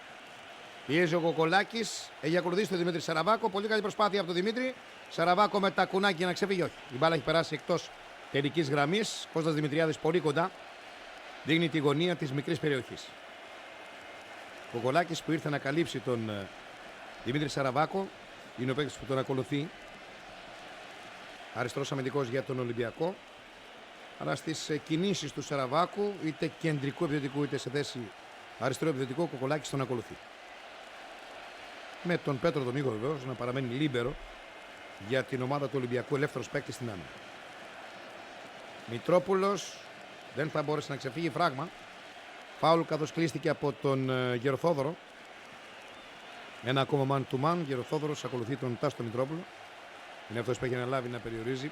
Πιέζει ο Κοκολάκης. Έχει ακολουθήσει τον Δημήτρη Σαραβάκο. Πολύ καλή προσπάθεια από τον Δημήτρη. Σαραβάκο με τα κουνάκια να ξεφύγει. Όχι. Η μπάλα έχει περάσει εκτός τελικής γραμμής. Κώστας Δημητριάδης πολύ κοντά. Δείχνει τη γωνία της μικρής περιοχής. Ο Κοκολάκης που ήρθε να καλύψει τον Δημήτρη Σαραβάκο είναι ο παίκτης που τον ακολουθεί. Αριστερός αμυντικός για τον Ολυμπιακό. Αλλά στις κινήσεις του Σαραβάκου, είτε κεντρικού επιθετικού είτε σε θέση αριστερό επιθετικού, ο Κοκολάκης τον ακολουθεί. Με τον Πέτρο Δομήγο βεβαίως να παραμένει λίμπερο για την ομάδα του Ολυμπιακού, ελεύθερος παίκτης στην άμυνα. Μητρόπουλος δεν θα μπορέσει να ξεφύγει, φράγμα. Φάουλ καθώς κλείστηκε από τον Γεροθόδωρο. Ένα ακόμα man to man. Γεροθόδωρος ακολουθεί τον Τάσο Μητρόπουλο. Είναι αυτός που έχει αναλάβει να περιορίζει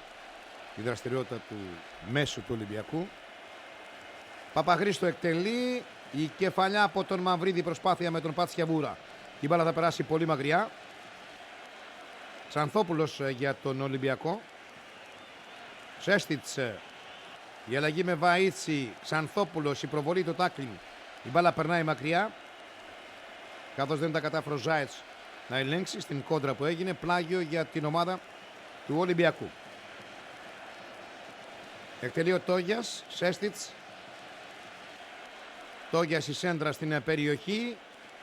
τη δραστηριότητα του μέσου του Ολυμπιακού. Παπαχρήστο εκτελεί. Η κεφαλιά από τον Μαυρίδη, προσπάθεια με τον Πατσιαβούρα. Η μπάλα θα περάσει πολύ μακριά. Ξανθόπουλος για τον Ολυμπιακό. Σέστιτς Η αλλαγή με Βαΐτσι, Ξανθόπουλος, η προβολή, το τάκλινγκ. Η μπάλα περνάει μακριά. Καθώς δεν τα κατάφερε ο Ζάιτς να ελέγξει στην κόντρα που έγινε. Πλάγιο για την ομάδα του Ολυμπιακού. Εκτελεί ο Τόγιας, Σέστιτς. Τόγιας η σέντρα στην περιοχή.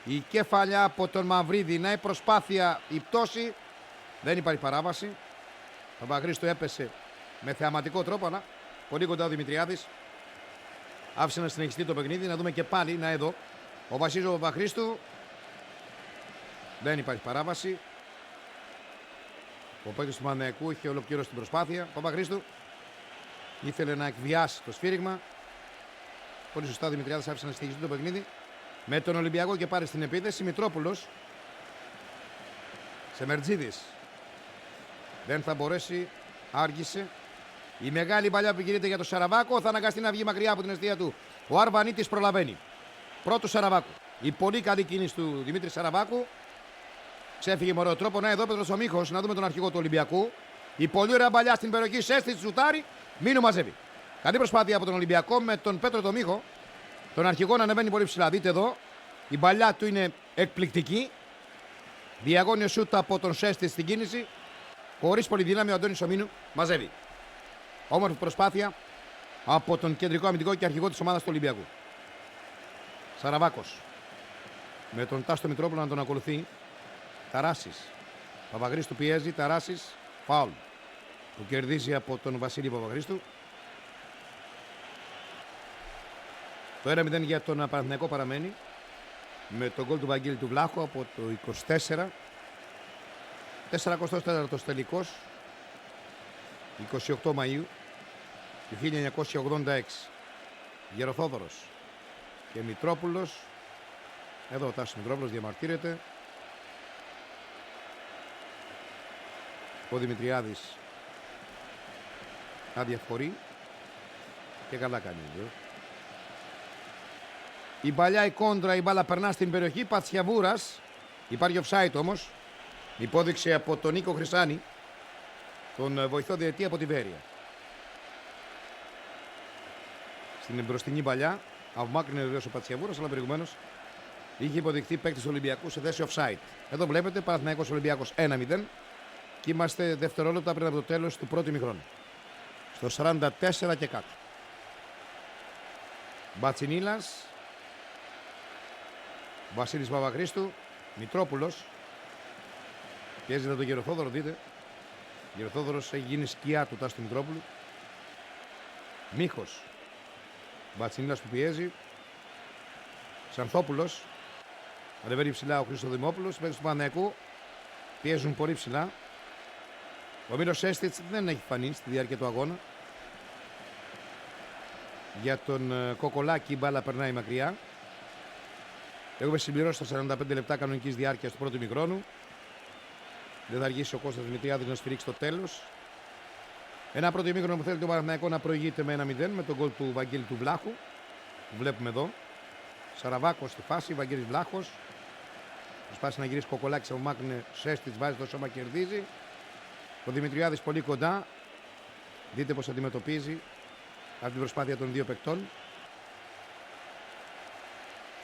Η κεφαλιά από τον Μαυρίδη. Να η προσπάθεια, η πτώση. Δεν υπάρχει παράβαση. Ο Παπαχρήστου έπεσε με θεαματικό τρόπο, αλλά πολύ κοντά ο Δημητριάδης. Άφησε να συνεχιστεί το παιχνίδι. Να δούμε και πάλι, να εδώ. Ο Βασίλης ο Παπαχρήστου. Δεν υπάρχει παράβαση. Ο παίκτης του Παναθηναϊκού είχε ολοκληρώσει την προσπάθεια. Ο Παπαχρήστου ήθελε να εκβιάσει το σφύριγμα. Πολύ σωστά ο Δημητριάδης άφησε να συνεχιστεί το παιχνίδι. Με τον Ολυμπιακό και πάρει στην επίθεση. Μητρόπουλος. Σεμερτζίδης. Δεν θα μπορέσει. Άργησε. Η μεγάλη παλιά που κινείται για το Σαραβάκο θα αναγκαστεί να βγει μακριά από την αιστεία του. Ο Αρβανίτης προλαβαίνει. Πρώτο Σαραβάκου. Η πολύ καλή κίνηση του Δημήτρη Σαραβάκου. Ξέφυγε με ωραίο τρόπο. Να εδώ Πέτρος ο Μίχος. Να δούμε τον αρχηγό του Ολυμπιακού. Η πολύ ωραία παλιά στην περιοχή. Σέστη Ζουτάρη. Μείνου μαζεύει. Καλή προσπάθεια από τον Ολυμπιακό με τον Πέτρο το Μίχο. Τον αρχηγό να ανεβαίνει πολύ ψηλά. Δείτε εδώ. Η παλιά του είναι εκπληκτική. Διαγώνιο σούτ από τον Σέστη στην κίνηση. Χωρίς πολύ δύναμη ο Αντώνης Ομίνου μαζεύει. Όμορφη προσπάθεια από τον κεντρικό αμυντικό και αρχηγό της ομάδας του Ολυμπιακού. Σαραβάκος. Με τον Τάστο Μητρόπουλο να τον ακολουθεί. Ταράσης. Παπαχρήστου πιέζει. Ταράσης. Φάουλ. Που κερδίζει από τον Βασίλη Παπαχρήστου. Το 1-0 για τον Παναθηναϊκό παραμένει. Με τον γκολ του Βαγγέλη του Βλάχου από το 24. 44ος τελικός. 28 Μαΐου του 1986. Γεροθόδωρος και Μητρόπουλος. Εδώ ο Τάσος Μητρόπουλος διαμαρτύρεται. Ο Δημητριάδης αδιαφορεί και καλά κάνει εδώ. Η παλιά η κόντρα, η μπάλα περνά στην περιοχή. Πατσιαβούρας. Υπάρχει offside όμως. Υπόδειξη από τον Νίκο Χρυσάνη, τον βοηθό διαιτητή από τη Βέρεια. Στην μπροστινή παλιά αυμάκρυνε βεβαίως ο Πατσιαβούρας, αλλά προηγουμένως είχε υποδειχθεί παίκτης του Ολυμπιακού σε θέση offside. Εδώ βλέπετε Παναθηναϊκός Ολυμπιακός 1-0 και είμαστε δευτερόλεπτα πριν από το τέλος του πρώτου ημιχρόνου. Στο 44 και κάτω. Μπατσινίλας. Βασίλης Παπαχρήστου. Μητρόπουλος. Πιέζεται τον Γεροθόδωρο, δείτε. Ο Γεροθόδωρος έχει γίνει σκιά του Τάστου Μητρόπουλου. Μίχος. Μπατσινίλας που πιέζει. Ξανθόπουλος. Ανεβαίνει ψηλά ο Χρήστος Δημόπουλος. Παίκτες του Παναθηναϊκού πιέζουν πολύ ψηλά. Ο Μύρος Έστιτς δεν έχει φανεί στη διάρκεια του αγώνα. Για τον Κοκολάκη η μπάλα περνάει μακριά. Έχουμε συμπληρώσει τα 45 λεπτά κανονικής διάρκειας του πρώτου ημιχρόνου. Δεν θα αργήσει ο Κώστας Δημητριάδης να σφυρίξει το τέλος. Ένα πρώτο ημίχρονο που θέλει το Παναθηναϊκό να προηγείται με 1-0 με τον γκολ του Βαγγέλη του Βλάχου. Που βλέπουμε εδώ. Σαραβάκος στη φάση, Βαγγέλης Βλάχος. Προσπάθησε να γυρίσει Κοκολάκης από μάκρυνε. Σέστιτς βάζει το σώμα, κερδίζει. Ο Δημητριάδης πολύ κοντά. Δείτε πως αντιμετωπίζει από την προσπάθεια των δύο παικτών.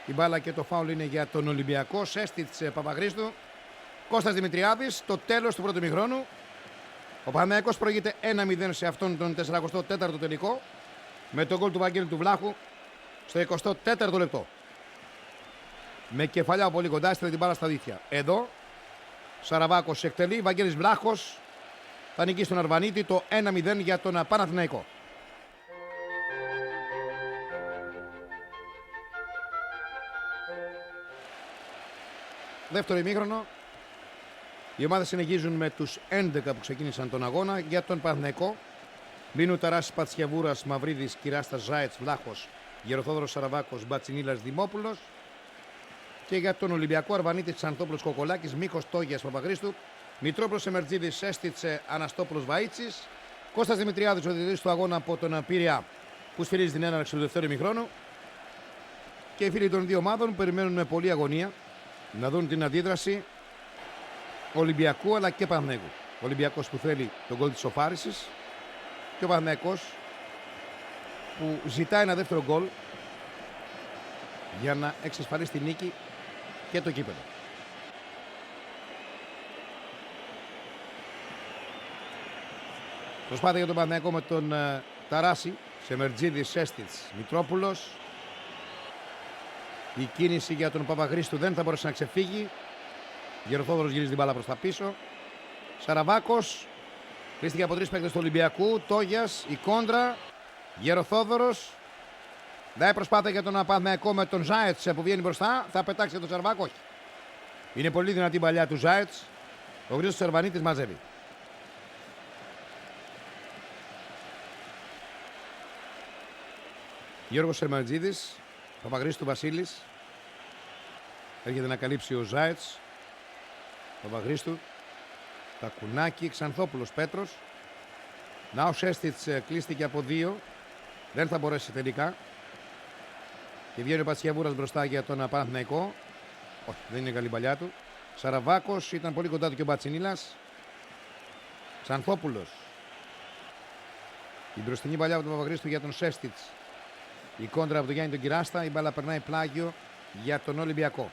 Η μπάλα και το φάουλ είναι για τον Ολυμπιακό. Σέστιτς Παπαχρήστου. Κώστας Δημητριάδης, το τέλος του πρώτου ημιχρόνου. Ο Παναθηναϊκός προηγείται 1-0 σε αυτόν τον 44ο τελικό. Με τον γκολ του Βαγγέλη του Βλάχου στο 24ο λεπτό. Με κεφαλιά πολύ κοντά, έστειλε την μπάλα στα δίχτυα. Εδώ, Σαραβάκος εκτελεί, Βαγγέλης Βλάχος θα νικήσει τον Αρβανίτη, το 1-0 για τον Παναθηναϊκό. Δεύτερο ημίχρονο. Οι ομάδες συνεχίζουν με τους 11 που ξεκίνησαν τον αγώνα. Για τον Παναθηναϊκό, Μίνου Ταράσης, Πατσιαβούρας, Μαυρίδης, Κυράστας, Ζάετς, Βλάχος, Γεροθόδωρος, Σαραβάκος, Μπατσινίλας, Δημόπουλος. Και για τον Ολυμπιακό, Αρβανίτης, Ξανθόπουλος, Κοκολάκης, Μίχος, Τόγιας, Παπαχρήστου, Μητρόπουλος, Εμερτζίδης, Έστιτσε, Αναστόπουλος, Βαΐτσης, Κώστας Δημητριάδης, ο διαιτητής του αγώνα από τον Πειραιά, που σφυρίζει την έναρξη του δεύτερου ημιχρόνου. Και οι φίλοι των δύο ομάδων περιμένουν με πολλή αγωνία να δουν την αντίδραση Ολυμπιακού αλλά και Παναθηναϊκού. Ο Ολυμπιακός που θέλει τον γκολ της σοφάρισης και ο Παναθηναϊκός που ζητάει ένα δεύτερο γκολ για να εξασφαλίσει τη νίκη και το κύπελλο. Προσπάθεια για τον Παναθηναϊκό με τον Ταράση, Σεμερτζίδης, Σέστιτς, Μητρόπουλος. Η κίνηση για τον Παπαχρήστου δεν θα μπορέσει να ξεφύγει. Γεροθόδωρος γυρίζει την μπάλα προς τα πίσω. Σαραβάκος. Χρήστηκε από 3 παίκτες του Ολυμπιακού. Τόγιας, η κόντρα. Γεροθόδωρος. Δάει προσπάθεια για τον Παναθηναϊκό με τον Ζάετς που βγαίνει μπροστά. Θα πετάξει για τον Σαραβάκο. Όχι. Είναι πολύ δυνατή η παλιά του Ζάετς. Ο Χρήστος Σερβανίτης μαζεύει. Γιώργος Σερμαντζίδης. Παπαχρήστου Βασίλης. Έρχεται να καλύψει ο Ζάετς. Παπαχρήστου. Τακουνάκη. Ξανθόπουλος Πέτρος. Να ο Σέστιτς κλείστηκε από 2. Δεν θα μπορέσει τελικά. Και βγαίνει ο Πατσιαβούρας μπροστά για τον Παναθηναϊκό. Όχι, δεν είναι καλή παλιά του. Σαραβάκος, ήταν πολύ κοντά του και ο Μπατσινίλας. Ξανθόπουλος. Η μπροστινή παλιά από τον Παπαχρήστου για τον Σέστιτς. Η κόντρα από τον Γιάννη τον Κυράστα. Η μπάλα περνάει πλάγιο για τον Ολυμπιακό.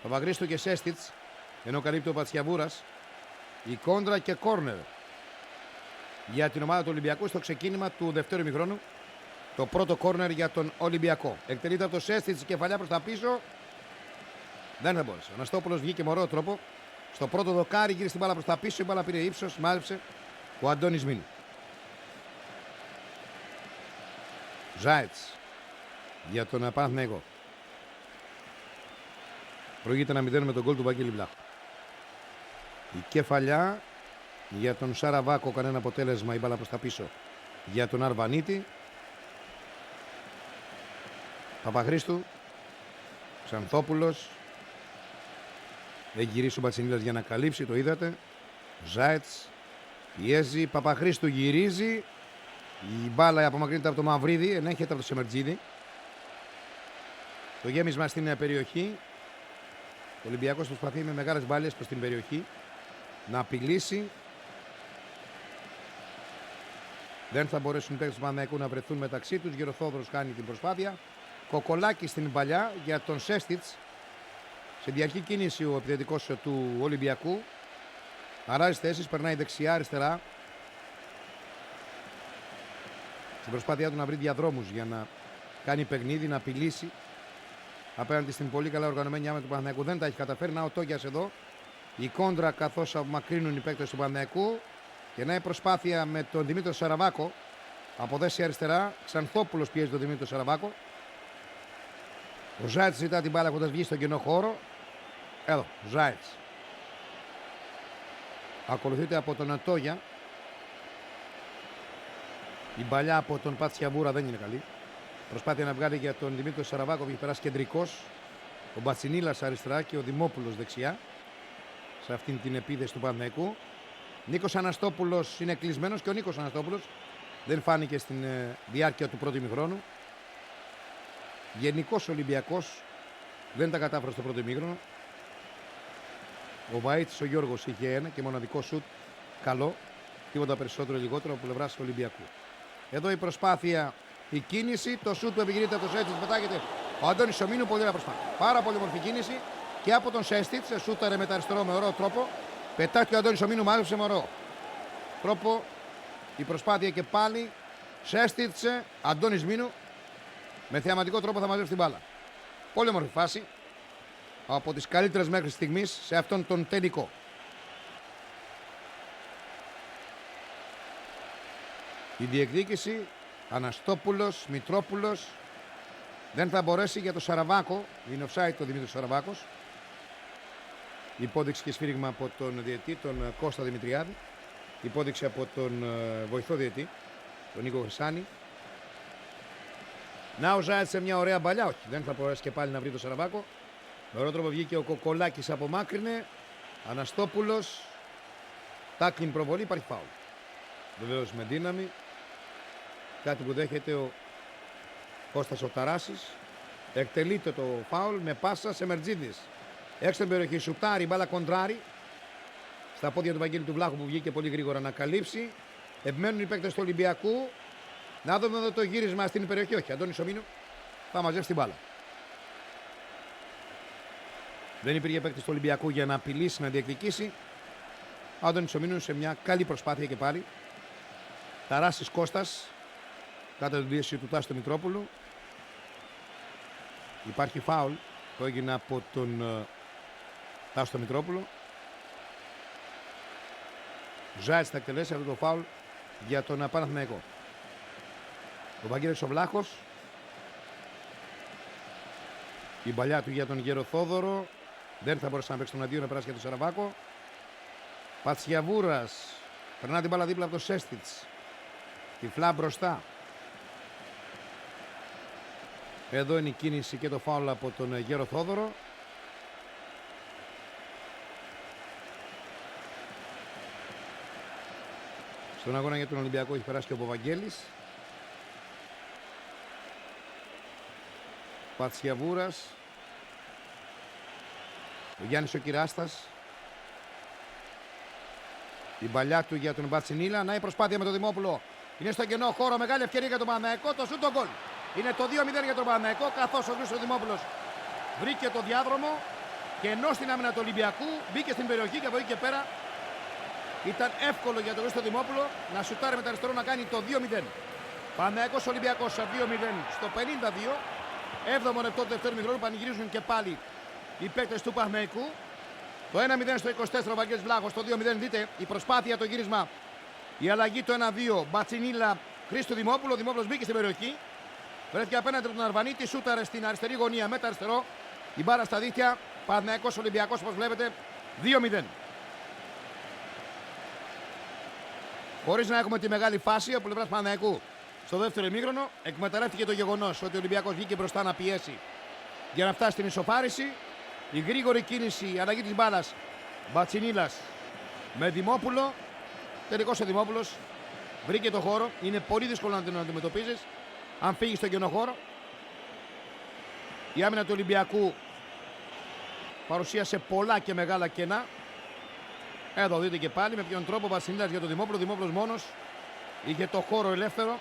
Παπαχρήστου και Σέστιτς. Ενώ καλύπτει ο Πατσιαβούρας. Η κόντρα και κόρνερ για την ομάδα του Ολυμπιακού στο ξεκίνημα του δεύτερου ημιχρόνου. Το πρώτο κόρνερ για τον Ολυμπιακό. Εκτελείται από το Σέστιτς, η κεφαλιά προς τα πίσω. Δεν θα μπόρεσε. Ο Αναστόπουλος βγήκε με ωραίο τρόπο. Στο πρώτο δοκάρι γύρισε την μπάλα προς τα πίσω. Η μπάλα πήρε ύψος, μάζεψε ο Αντώνης Μίνου. Ζάετς για τον Παναθηναϊκό. Προηγείται 1-0 με τον γκολ του Βαγγέλη Βλάχου. Η κεφαλιά για τον Σαραβάκο, κανένα αποτέλεσμα, η μπάλα προς τα πίσω για τον Αρβανίτη. Παπαχρήστου, Ξανθόπουλος. Δεν γυρίσει ο Μπατσινίλας για να καλύψει, το είδατε. Ζάετς πιέζει, Παπαχρήστου γυρίζει. Η μπάλα απομακρύνεται από το Μαυρίδη, ενέχεται από το Σεμερτζίδη. Το γέμισμα στην περιοχή. Ο Ολυμπιακός προσπαθεί με μεγάλες μπάλες προς την περιοχή να απειλήσει. Δεν θα μπορέσουν οι παίκτες του Παναθηναϊκού να βρεθούν μεταξύ τους. Γεροθόδωρος κάνει την προσπάθεια. Κοκολάκη στην παλιά για τον Σέστιτς. Σε διαρκή κίνηση ο επιθετικός του Ολυμπιακού. Αράζει θέσεις, περνάει δεξιά-αριστερά. Στην προσπάθειά του να βρει διαδρόμους για να κάνει παιχνίδι, να απειλήσει απέναντι στην πολύ καλά οργανωμένη άμυνα του Παναθηναϊκού. Δεν τα έχει καταφέρει. Να ο Τόγιας εδώ. Η κόντρα καθώς απομακρύνουν οι παίκτες του Παναθηναϊκού. Και να η προσπάθεια με τον Δημήτρη Σαραβάκο. Από δέση αριστερά. Ξανθόπουλος πιέζει τον Δημήτρη Σαραβάκο. Ο Ζάετς ζητά την μπάλα κοντά βγει στον κενό χώρο. Εδώ, Ζάετς. Ακολουθείται από τον Αντόγια. Η μπαλιά από τον Πατσιαβούρα δεν είναι καλή. Προσπάθεια να βγάλει για τον Δημήτρη Σαραβάκο, έχει περάσει κεντρικός. Ο Μπατσινίλας αριστερά και ο Δημόπουλος δεξιά. Σε αυτήν την επίθεση του Παναθηναϊκού. Νίκος Αναστόπουλος είναι κλεισμένος και ο Νίκος Αναστόπουλος δεν φάνηκε στην διάρκεια του πρώτου ημιχρόνου. Γενικός Ολυμπιακός δεν τα κατάφερε στο πρώτο ημίχρονο. Ο Βαΐτης ο Γιώργος είχε ένα και μοναδικό σουτ καλό. Τίποτα περισσότερο ή λιγότερο από πλευράς Ολυμπιακού. Εδώ η προσπάθεια, η κίνηση, το σουτ που επιχειρείται από τον Σέστιτς πετάγεται. Ο Αντώνης Σομίνου, πολύ ωραία προσπάθεια. Πάρα πολύ μορφή κίνηση και από τον Σέστιτς, σούταρε με τα αριστερό με ωραίο τρόπο. Πετάχει ο Αντώνης Σομίνου, μάζεψε με ωραίο τρόπο. Η προσπάθεια και πάλι Σέστιτς, Αντώνης Μίνου. Με θεαματικό τρόπο θα μαζέψει την μπάλα. Πολύ όμορφη φάση. Από τις καλύτερες μέχρι στιγμής σε αυτόν τον τελικό. Η διεκδίκηση, Αναστόπουλος, Μητρόπουλος. Δεν θα μπορέσει για το Σαραβάκο. Είναι offside το Δημήτρης Σαραβάκος. Υπόδειξη και σφύριγμα από τον διαιτή, τον Κώστα Δημητριάδη. Υπόδειξη από τον βοηθό διαιτή, τον Νίκο Χρυσάνη. Να ο Ζάετς σε μια ωραία μπαλιά. Όχι, δεν θα μπορέσει και πάλι να βρει το Σαραβάκο. Με ωραίο τρόπο βγήκε ο Κοκολάκης, απομάκρυνε. Αναστόπουλος. Τάκλιν προβολή, υπάρχει φάουλ. Βεβαίως με δύναμη. Κάτι που δέχεται ο Κώστας ο Ταράσης. Εκτελείται το φάουλ με πάσα σε Μερτζίδης. Έξω την περιοχή, σουτάρει, μπάλα κοντράρει. Στα πόδια του Βαγγέλη του Βλάχου που βγήκε πολύ γρήγορα να καλύψει. Επιμένουν οι παίκτες του Ολυμπιακού. Να δούμε εδώ το γύρισμα στην περιοχή. Όχι, Αντώνης Ομίνου θα μαζεύσει την μπάλα. Δεν υπήρχε παίκτη του Ολυμπιακού για να απειλήσει, να διεκδικήσει. Ο Αντώνης Ομίνου σε μια καλή προσπάθεια και πάλι. Ταράσης Κώστας κάτω την πίεση του Τάσου Μητρόπουλου. Υπάρχει φάουλ που έγινε από τον Τάσο Μητρόπουλο. Ζάιτς θα εκτελέσει αυτό το φάουλ για τον Παναθηναϊκό. Ο Βαγγέλης ο Βλάχος. Η παλιά του για τον Γεροθόδωρο. Δεν θα μπορέσει να παίξει τον αντίο, να περάσει για τον Σαραβάκο. Πατσιαβούρας. Περνά την μπάλα δίπλα από το Σέστιτς. Τυφλά μπροστά. Εδώ είναι η κίνηση και το φάουλ από τον Γεροθόδωρο. Στον αγώνα για τον Ολυμπιακό έχει περάσει και ο Παπαγγέλης. Πατσιαβούρας. Ο Γιάννης ο Κυράστας. Η παλιά του για τον Μπατσινίλα. Να η προσπάθεια με τον Δημόπουλο. Είναι στο κενό χώρο. Μεγάλη ευκαιρία για τον Παναθηναϊκό. Το σούτ το γκολ. Είναι το 2-0 για τον Παναθηναϊκό. Καθώς ο Χρήστος Δημόπουλος βρήκε το διάδρομο. Και ενώ στην άμυνα του Ολυμπιακού μπήκε στην περιοχή και από εκεί και πέρα ήταν εύκολο για τον Χρήστο Δημόπουλο να σουτάρει με τα αριστερό να κάνει το 2-0. Παναθηναϊκός Ολυμπιακός 2-0 στο 52. 7ο λεπτό του δεύτερου ημιχρόνου πανηγυρίζουν και πάλι οι παίκτες του Παναθηναϊκού. Το 1-0 στο 24 ο Βαγγέλης Βλάχος, το 2-0 δείτε η προσπάθεια, το γύρισμα, η αλλαγή το 1-2, Μπατσινίλα, Χρήστο Δημόπουλο, ο Δημόπουλος μπήκε στην περιοχή, βρέθηκε απέναντι από τον Αρβανίτη, σούταρε στην αριστερή γωνία με τα αριστερό, η μπάρα στα δίχτυα, Παναθηναϊκός Ολυμπιακός όπως βλέπετε 2-0. Χωρίς να έχουμε τη μεγάλη φάση από πλευράς Παναθηναϊκού στο δεύτερο ημίχρονο, εκμεταλλεύτηκε το γεγονός ότι ο Ολυμπιακός βγήκε μπροστά να πιέσει για να φτάσει στην ισοφάριση. Η γρήγορη κίνηση, η αλλαγή της μπάλας. Μπατσινίλας με Δημόπουλο. Τελικώς ο Δημόπουλος βρήκε το χώρο. Είναι πολύ δύσκολο να τον αντιμετωπίζεις αν φύγει στον κενό χώρο. Η άμυνα του Ολυμπιακού παρουσίασε πολλά και μεγάλα κενά. Εδώ δείτε και πάλι με ποιον τρόπο Μπατσινίλας για τον Δημόπουλο. Δημόπουλος μόνος είχε το χώρο ελεύθερο.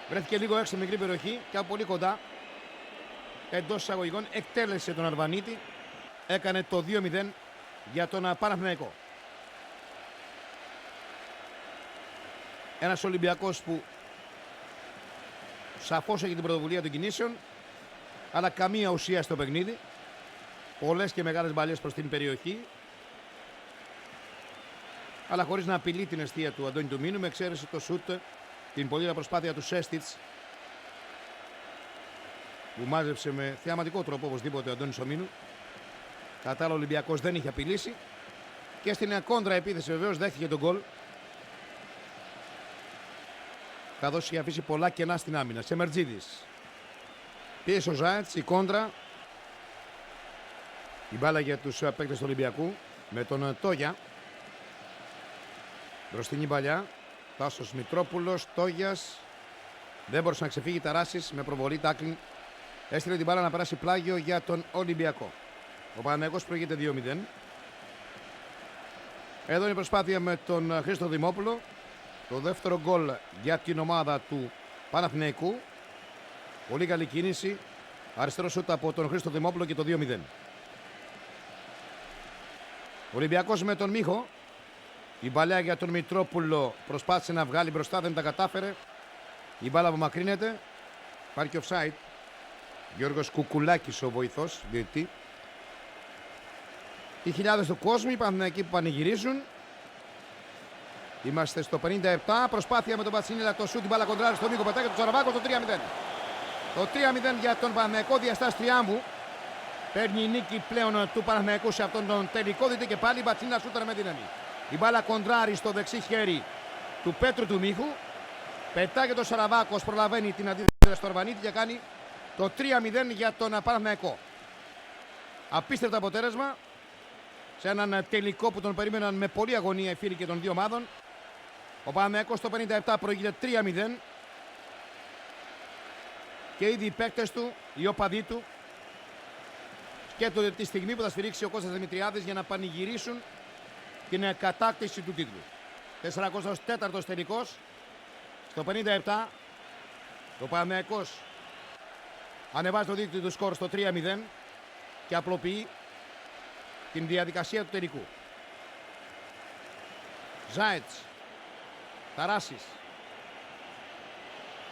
Βρέθηκε λίγο έξω μικρή περιοχή και από πολύ κοντά εντός εισαγωγικών εκτέλεσε τον Αρβανίτη. Έκανε το 2-0 για τον Παναθηναϊκό. Ένας Ολυμπιακός που σαφώς έχει την πρωτοβουλία των κινήσεων, αλλά καμία ουσία στο παιχνίδι. Πολλές και μεγάλες μπαλιές προς την περιοχή, αλλά χωρίς να απειλεί την αιστεία του Αντώνη του Μίνου, με εξαίρεση το σούτ, την πολύ προσπάθεια του Σέστιτς, που μάζεψε με θεαματικό τρόπο οπωσδήποτε ο Αντώνης Ομίνου. Κατά άλλο, ο Ολυμπιακός δεν είχε απειλήσει και στην κόντρα επίθεση βεβαίως δέχτηκε τον γκολ, καθώς είχε αφήσει πολλά κενά στην άμυνα. Σε Μερτζίδης πίεσε ο Ζάιτς, η κόντρα, η μπάλα για τους παίκτες του Ολυμπιακού με τον Τόγια. Μπροστινή παλιά, Τάσος Μητρόπουλος, Τόγιας, δεν μπορούσε να ξεφύγει, Ταράσης με προβολή τάκλιν έστειλε την μπάλα να περάσει πλάγιο για τον Ολυμπιακό. Ο Παναθηναϊκός προηγείται 2-0. Εδώ είναι η προσπάθεια με τον Χρήστο Δημόπουλο. Το δεύτερο γκολ για την ομάδα του Παναθηναϊκού. Πολύ καλή κίνηση. Αριστερό σούτ από τον Χρήστο Δημόπουλο και το 2-0. Ολυμπιακός με τον Μίχο. Η μπαλιά για τον Μητρόπουλο προσπάθησε να βγάλει μπροστά, δεν τα κατάφερε. Η μπάλα απομακρύνεται. Υπάρχει offside. Γιώργος Κουκουλάκης ο βοηθός διαιτητή. Οι χιλιάδες του κόσμου, οι Παναθηναϊκοί που πανηγυρίζουν. Είμαστε στο 57. Προσπάθεια με τον Πατσίνιλα, το σούτ, την μπάλα κοντράρει στο Μίκο, πετάει και τον Τσαραβάκο, το 3-0. Το 3-0 για τον Παναθηναϊκό, διαστάσει τριάμβου. Παίρνει η νίκη πλέον του Παναθηναϊκού σε αυτόν τον τελικό. Δείτε και πάλι η Πατσίνιλα σούταρε με δύναμη. Η μπάλα κοντράρει στο δεξί χέρι του Πέτρου του Μίχου. Πετάει και τον Σαραβάκος, προλαβαίνει την αντίδραση στο Αρβανίτη και κάνει το 3-0 για τον Παναθηναϊκό. Απίστευτο αποτέλεσμα σε έναν τελικό που τον περίμεναν με πολλή αγωνία οι φίλοι και των δύο ομάδων. Ο Παναθηναϊκός στο 57 προηγείται 3-0 και ήδη οι παίκτες του, οι οπαδοί του, σκέφτονται τη στιγμή που θα σφυρίξει ο Κώστας Δημητριάδης για να πανηγυρίσουν την κατάκτηση του τίτλου. 44ος τελικός στο 57 Ο Παναθηναϊκός ανεβάζει το δίκτυο του σκορ στο 3-0 και απλοποιεί την διαδικασία του τελικού. Ζάιτς, Ταράσης.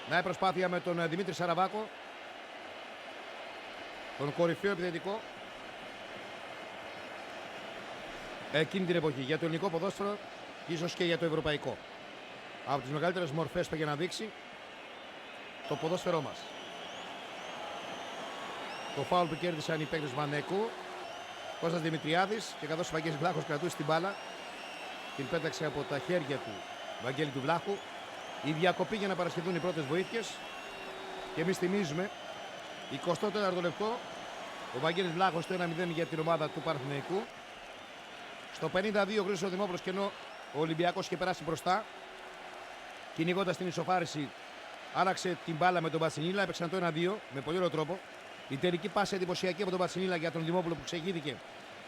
Νέα προσπάθεια με τον Δημήτρη Σαραβάκο, τον κορυφαίο επιθετικό εκείνη την εποχή για το ελληνικό ποδόσφαιρο και ίσως και για το ευρωπαϊκό. Από τις μεγαλύτερες μορφές που έχει να δείξει το ποδόσφαιρό μας. Το φάουλ που κέρδισαν οι παίκτες Μανέκου, Κώστας Δημητριάδης, και καθώς ο Βαγγέλης Βλάχος κρατούσε την μπάλα, την πέταξε από τα χέρια του Βαγγέλη του Βλάχου. Η διακοπή για να παρασχεθούν οι πρώτες βοήθειες. Και εμείς θυμίζουμε, 24ο λεπτό, ο Βαγγέλης Βλάχος το 1-0 για την ομάδα του Παναθηναϊκού. Στο 52 ο Χρήστος Δημόπουλος, και ενώ ο Ολυμπιακός είχε περάσει μπροστά, κυνηγώντας την ισοφάριση, άλλαξε την μπάλα με τον Πατσινίλα, έπαιξαν το 1-2 με πολύ ωραίο τρόπο. Η τελική πάσα εντυπωσιακή από τον Πατσινίλα για τον Δημόπουλο που ξεγύθηκε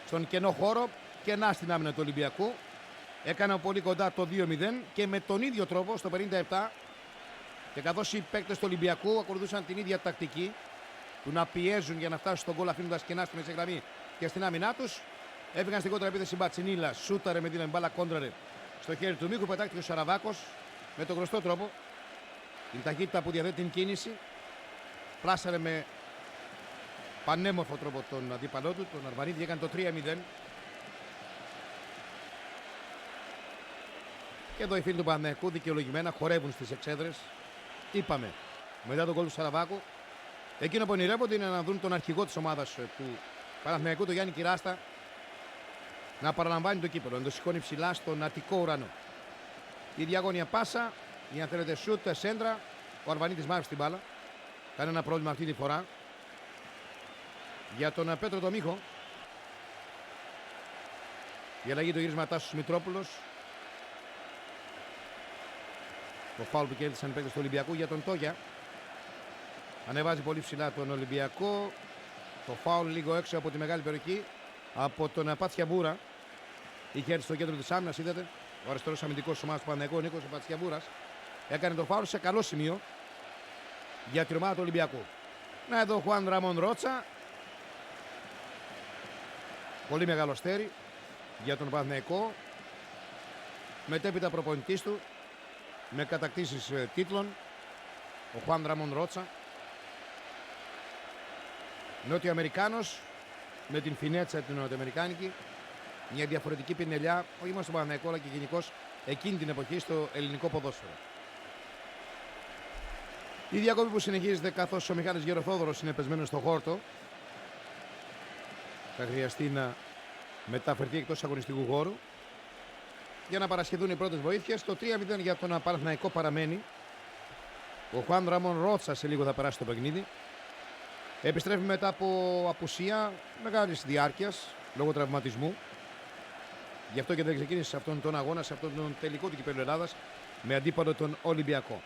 στον κενό χώρο, κενά στην άμυνα του Ολυμπιακού. Έκανε πολύ κοντά το 2-0 και με τον ίδιο τρόπο στο 57, και καθώς οι παίκτες του Ολυμπιακού ακολουθούσαν την ίδια τακτική του να πιέζουν για να φτάσουν στον γκολ αφήνοντας κενά στη μέση γραμμή και στην άμυνά τους, έφυγαν στην κόντρα επίθεση Μπατσινίλα, σούταρε με δύναμη μπάλα, κόντραρε στο χέρι του Μίχου, πετάχτηκε ο Σαραβάκος με τον γνωστό τρόπο, την ταχύτητα που διαθέτει την κίνηση, πλάσαρε με πανέμορφο τρόπο τον αντίπαλό του, τον Αρβανίδη, έκανε το 3-0. Και εδώ οι φίλοι του Παναθηναϊκού δικαιολογημένα χορεύουν στις εξέδρες. Είπαμε, μετά τον γκολ του Σαραβάκου, εκείνο που ονειρεύονται είναι να δουν τον αρχηγό της ομάδας του Παναθηναϊκού, τον Γιάννη Κυράστα, να παραλαμβάνει το κύπελλο, να το σηκώνει ψηλά στον αττικό ουρανό. Η διαγώνια πάσα, ή αν θέλετε σούτ, σέντρα, ο Αρβανίτης μάζεψε την μπάλα. Κανένα πρόβλημα αυτή τη φορά. Για τον Πέτρο τον Μίχο, η αλλαγή του γύρισμα Τάσος Μητρόπουλος. Το φάουλ που κέρδισαν οι παίκτες του Ολυμπιακού για τον Τόγια. Ανεβάζει πολύ ψηλά τον Ολυμπιακό. Το φάουλ λίγο έξω από τη μεγάλη περιοχή από τον Πατσιαμπούρα. Είχε έρθει στο κέντρο της άμυνας, είδατε. Ο αριστερός αμυντικός της ομάδας του Παναθηναϊκού, ο Νίκος Πατσιαμπούρας, έκανε το φάουλ σε καλό σημείο για την ομάδα του Ολυμπιακού. Να εδώ ο Χουάν Ραμόν Ρότσα. Πολύ μεγάλο στέρι για τον Παναθηναϊκό. Μετέπειτα προπονητής του με κατακτήσεις τίτλων, ο Χουάν Ραμόν Ρότσα. Νότιο Αμερικάνος με την φινέτσα την νοτιοαμερικάνικη. Μια διαφορετική πινελιά, όχι μόνο στον Παναθηναϊκό αλλά και γενικώς εκείνη την εποχή στο ελληνικό ποδόσφαιρο. Η διακοπή που συνεχίζεται καθώς ο Μιχάλης Γεροθόδωρος είναι πεσμένος στο χόρτο. Θα χρειαστεί να μεταφερθεί εκτός αγωνιστικού χώρου για να παρασχεθούν οι πρώτες βοήθειες. Το 3-0 για τον Παναθηναϊκό παραμένει. Ο Χουάν Ραμόν Ρότσα σε λίγο θα περάσει το παιχνίδι. Επιστρέφει μετά από απουσία μεγάλης διάρκειας λόγω τραυματισμού. Γι' αυτό και δεν ξεκίνησε σε αυτόν τον αγώνα, σε αυτόν τον τελικό του κυπέλλου Ελλάδας με αντίπαλο τον Ολυμπιακό.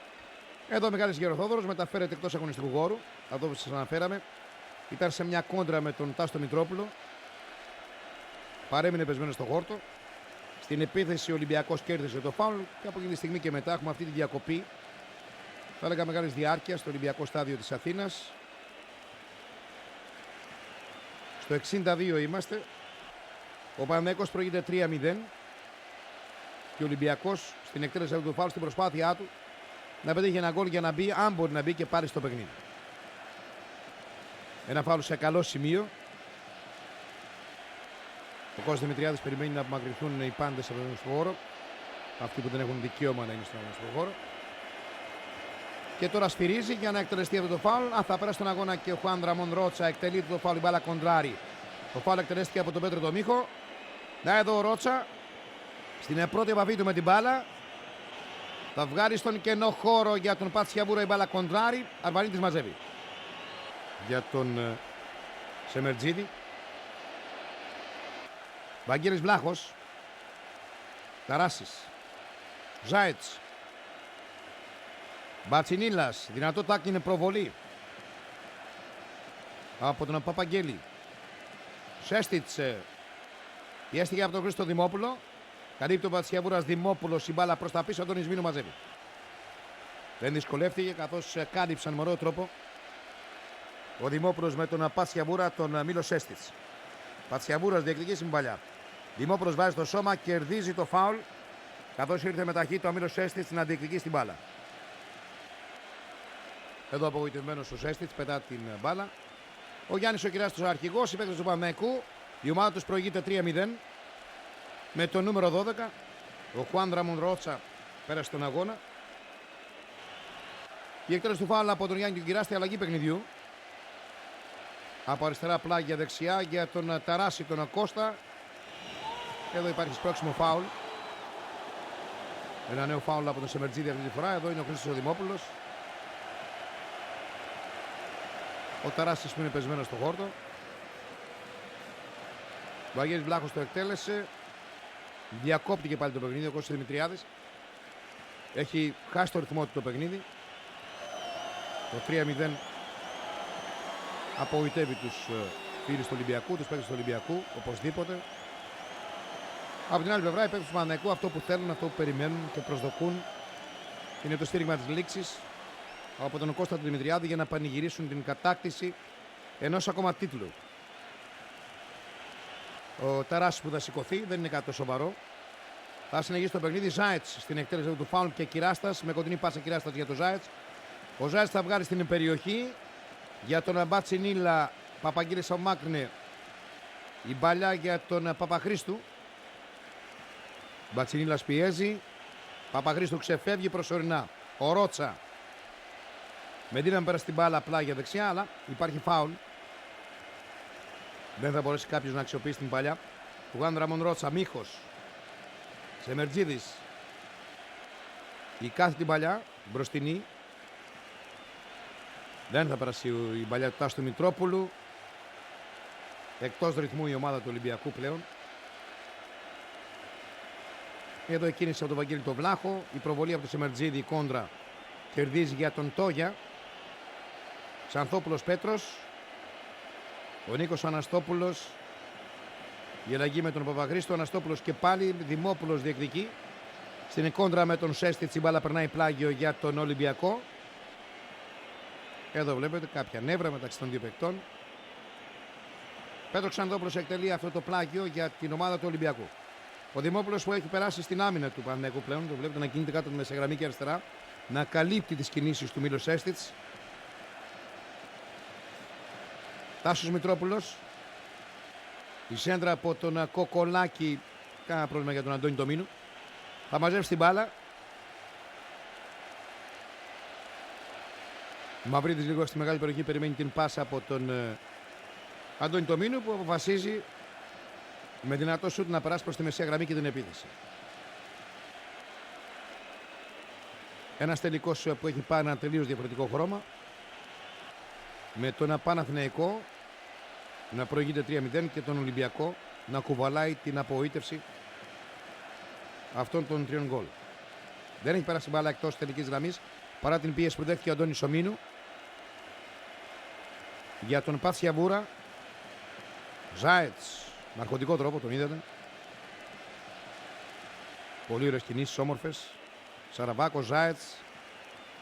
Εδώ ο Μιχάλης Γεροθόδωρος μεταφέρεται εκτός αγωνιστικού χώρου. Αυτό που σας αναφέραμε. Ήταν σε μια κόντρα με τον Τάστο Μητρόπουλο. Παρέμεινε πεσμένο στο χόρτο. Στην επίθεση ο Ολυμπιακός κέρδισε το φάουλ και από εκείνη τη στιγμή και μετά έχουμε αυτή τη διακοπή, θα έλεγα μεγάλης διάρκειας, στο Ολυμπιακό στάδιο της Αθήνας. Στο 62 είμαστε. Ο Παναθηναϊκός προηγείται 3-0 και ο Ολυμπιακός στην εκτέλεση του φάουλ, στην προσπάθειά του να πετύχει ένα γκολ για να μπει, αν μπορεί να μπει και πάρει στο παιχνίδι. Ένα φάουλ σε καλό σημείο. Ο Κώστας Δημητριάδης περιμένει να απομακρυνθούν οι πάντες από τον χώρο. Αυτοί που δεν έχουν δικαίωμα να είναι στον χώρο. Και τώρα σφυρίζει για να εκτελεστεί αυτό το φάουλ. Αν θα περάσει τον αγώνα και ο Χουάν Ραμόν Ρότσα, εκτελεί το φάουλ, η μπάλα κοντράρει. Το φάουλ εκτελέστηκε από τον Πέτρο τον Μίχο. Να εδώ ο Ρότσα στην πρώτη επαφή του με την μπάλα. Θα βγάλει στον κενό χώρο για τον Πατσιαβούρα, η μπάλα κοντράρει. Αρβανίτης μαζεύει. Για τον Σεμερτζίδη. Βαγγέλης Βλάχος. Ταράσης. Ζάιτς. Μπατσινίλας. Δυνατό τάκι, είναι προβολή από τον Παπαγγέλη. Σέστιτς. Πιέστηκε από τον Χρήστο Δημόπουλο. Καλύπτει ο Πατσιαβούρας, Δημόπουλος, η μπάλα προς τα πίσω, τον Ισμήνου μαζεύει. Δεν δυσκολεύτηκε καθώς κάλυψαν με ωραίο τρόπο ο Δημόπουλος με τον Πατσιαβούρα τον Μίλο Σέστιτς. Πατσιαβούρας διεκδικήσει την παλιά. Δημόπουλος βάζει το σώμα, κερδίζει το φάουλ καθώς ήρθε με ταχύτητα ο Μίλο Σέστιτς να διεκδικήσει την μπάλα. Εδώ απογοητευμένος ο Σέστιτς πετά την μπάλα. Ο Γιάννης ο Κυράστος ο αρχηγός, οι παίκτες του Παναθηναϊκού. Η ομάδα τους προηγείται 3-0 με το νούμερο 12. Ο Χουάν Ραμον Ρότσα πέρασε τον αγώνα. Η εκτέλεση του φάουλ από τον Γιάννη Κυράστη, αλλαγή παιχνιδιού. Από αριστερά πλάγια δεξιά για τον Ταράση τον Κώστα. Εδώ υπάρχει σπρώξιμο φάουλ. Ένα νέο φάουλ από τον Σεμερτζίδη αυτή τη φορά. Εδώ είναι ο Χρήστος ο Δημόπουλος. Ο Ταράσης που είναι πεσμένος στο χόρτο. Ο Βαγγέλης Βλάχος το εκτέλεσε. Διακόπτηκε πάλι το παιχνίδι ο Κώστας Δημητριάδης. Έχει χάσει το ρυθμό του το παιχνίδι. Το 3-0 απογοητεύει τους φίλους του Ολυμπιακού, τους παίκτες του Ολυμπιακού, οπωσδήποτε. Από την άλλη πλευρά, οι παίκτες του Παναθηναϊκού αυτό που θέλουν, αυτό που περιμένουν και προσδοκούν είναι το στήριγμα της λήξης από τον Κώστα του Δημητριάδη για να πανηγυρίσουν την κατάκτηση ενός ακόμα τίτλου. Ο Ταράσης που θα σηκωθεί δεν είναι κάτι το σοβαρό. Θα συνεχίσει το παιχνίδι. Ζάετς στην εκτέλεση του φάουλ και Κυράστας με κοντινή πάσα Κυράστας για τον Ζάετς. Ο Ζάετς θα βγάλει στην περιοχή για τον Μπατσινίλα. Παπαγγύρης Ομάκρινε. Η μπαλιά για τον Παπαχρήστου. Μπατσινίλας πιέζει. Παπαχρήστου ξεφεύγει προσωρινά. Ο Ρότσα. Με δύναμη πέρα στην μπάλα απλά για δεξιά, αλλά υπάρχει φάουλ. Δεν θα μπορέσει κάποιος να αξιοποιήσει την παλιά. Του Γουάν Ραμον Ρότσα, Μίχος. Σεμερτζίδης. Η κάθετη παλιά, μπροστινή. Δεν θα περάσει η παλιά του Τάστου Μητρόπουλου. Εκτός ρυθμού η ομάδα του Ολυμπιακού πλέον. Εδώ εκκίνησε από τον Βαγγέλη τον Βλάχο. Η προβολή από τον Σεμερτζίδη, η κόντρα κερδίζει για τον Τόγια. Ξανθόπουλος Πέτρος. Ο Νίκος Αναστόπουλος. Η αλλαγή με τον Παπαχρήστο. Αναστόπουλος και πάλι. Δημόπουλος διεκδικεί. Στην κόντρα με τον Σέστιτς η μπάλα περνάει πλάγιο για τον Ολυμπιακό. Εδώ βλέπετε κάποια νεύρα μεταξύ των δύο παικτών. Πέτρο Ξανθόπουλος εκτελεί αυτό το πλάγιο για την ομάδα του Ολυμπιακού. Ο Δημόπουλος που έχει περάσει στην άμυνα του Παναθηναϊκού πλέον. Το βλέπετε να κινείται κάτω με μεσαγραμμή και αριστερά. Να καλύπτει τις κινήσεις του Μίλο Σέστιτς. Τάσος Μητρόπουλος. Η σέντρα από τον Κοκολάκη. Κάνα πρόβλημα για τον Αντώνη Τομίνου. Θα μαζέψει την μπάλα. Μαυρίδης λίγο στη μεγάλη περιοχή περιμένει την πάσα από τον Αντώνη Τομίνου που αποφασίζει με δυνατό σούτ να περάσει προς τη μεσαία γραμμή και την επίθεση. Ένας τελικός που έχει πάρει ένα τελείως διαφορετικό χρώμα. Με τον Παναθηναϊκό να προηγείται 3-0 και τον Ολυμπιακό να κουβαλάει την απογοήτευση αυτών των τριών γκολ. Δεν έχει περάσει μπάλα εκτός τελικής γραμμής παρά την πίεση που δέχτηκε ο Αντώνης Ομίνου. Για τον Πατσιαβούρα. Ζάετς. Ναρκωτικό τρόπο, τον είδατε. Πολύ ωραίες κινήσεις, όμορφες. Σαραβάκο, Ζάετς.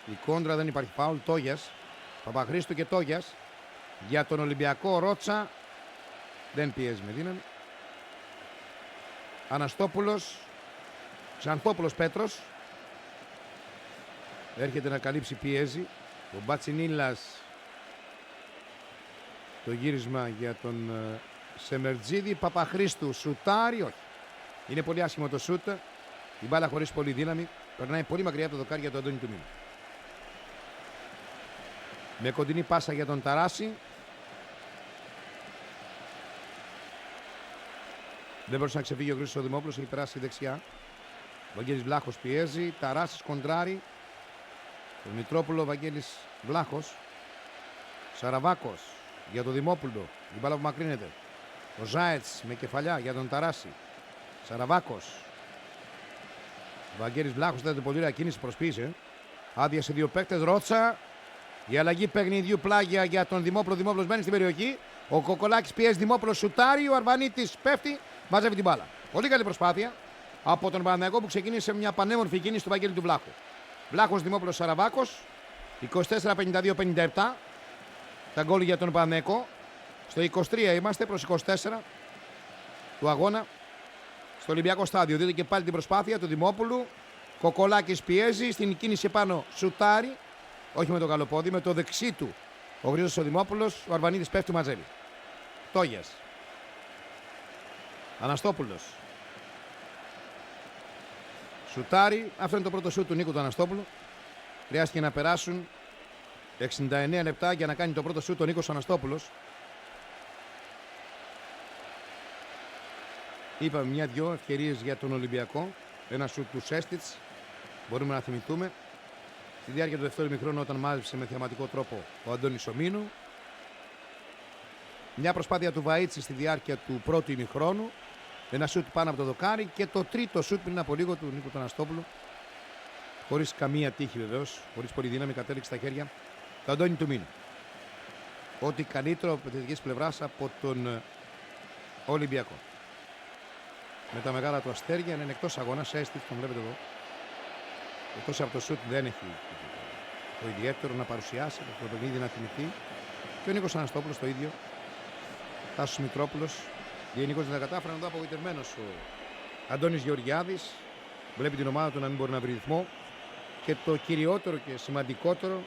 Η κόντρα, δεν υπάρχει φάουλ. Τόγιας. Παπαχρήστου και Τόγιας. Για τον Ολυμπιακό Ρότσα. Δεν πιέζει με δύναμη. Αναστόπουλος. Ξανθόπουλος Πέτρος. Έρχεται να καλύψει, πιέζει. Ο Μπατσινίλας. Το γύρισμα για τον Σεμερτζίδη. Παπαχρήστου σουτάρει, όχι. Είναι πολύ άσχημο το σούτ. Η μπάλα χωρίς πολύ δύναμη. Περνάει πολύ μακριά από το δοκάρι για τον Αντώνη Τομίνου. Με κοντινή πάσα για τον Ταράση. Δεν μπορούσε να ξεφύγει ο Χρήστος ο Δημόπουλος. Έχει περάσει δεξιά. Ο Βαγγέλης Βλάχος πιέζει. Ταράσης κοντράρει. Τον Μητρόπουλο, Βαγγέλης Βλάχος. Σαραβάκος για τον Δημόπουλο. Η μπάλα που μακρύνεται. Ο Ζάετς με κεφαλιά για τον Ταράση. Σαραβάκος. Ο Βαγγέλης Βλάχος ήταν πολύ ωραία κίνηση, προσπίσε. Άδεια σε δύο παίκτες. Ρότσα. Η αλλαγή παιχνιδιού πλάγια για τον Δημόπουλο. Δημόπουλος μπαίνει στην περιοχή. Ο Κοκολάκης πιέζει Δημόπουλο, σουτάρει. Ο Αρβανίτης πέφτει. Μαζεύει την μπάλα. Πολύ καλή προσπάθεια από τον Παναθηναϊκό που ξεκίνησε μια πανέμορφη κίνηση του Βαγγέλη του Βλάχου. Βλάχος, Δημόπουλος, Σαραβάκος. 24-52-57. Τα γκολ για τον Παναθηναϊκό. Στο 23 είμαστε προς 24 του αγώνα. Στο Ολυμπιακό στάδιο. Δείτε και πάλι την προσπάθεια του Δημόπουλου. Κοκολάκης πιέζει. Στην κίνηση πάνω σουτάρει. Όχι με το καλοπόδι, με το δεξί του. Ο Γρίζος ο Δημόπουλος. Ο Αρβανίδης πέφτει, μαζεύει. Τόγιας. Αναστόπουλος. Σουτάρει. Αυτό είναι το πρώτο σουτ του Νίκου του Αναστόπουλου. Χρειάστηκε να περάσουν 69 λεπτά για να κάνει το πρώτο σουτ ο Νίκος Αναστόπουλος. Είπαμε μια-δυο ευκαιρίες για τον Ολυμπιακό. Ένα σουτ του Σέστιτς. Μπορούμε να θυμηθούμε. Στη διάρκεια του δεύτερου ημιχρόνου, όταν μάζεψε με θεαματικό τρόπο ο Αντώνης Ομίνου. Μια προσπάθεια του Βαΐτσι στη διάρκεια του πρώτου ημιχρόνου. Ένα σουτ πάνω από το δοκάρι. Και το τρίτο σουτ πριν από λίγο του Νίκου Αναστόπουλου. Χωρίς καμία τύχη βεβαίως. Χωρίς πολύ δύναμη, κατέληξε στα χέρια του Αντώνη του Μίνου. Ό,τι καλύτερο από επιθετικής πλευράς από τον Ολυμπιακό. Με τα μεγάλα του αστέρια είναι εκτός αγώνα. Έστει, τον βλέπετε εδώ. Εκτός από το σουτ δεν έχει το ιδιαίτερο να παρουσιάσει, το παιχνίδι να θυμηθεί. Και ο Νίκος Αναστόπουλος το ίδιο. Τάσος Μητρόπουλος. Γενικώς δεν τα κατάφεραν εδώ, απογοητευμένος ο Αντώνης Γεωργιάδης. Βλέπει την ομάδα του να μην μπορεί να βρει ρυθμό. Και το κυριότερο και σημαντικότερο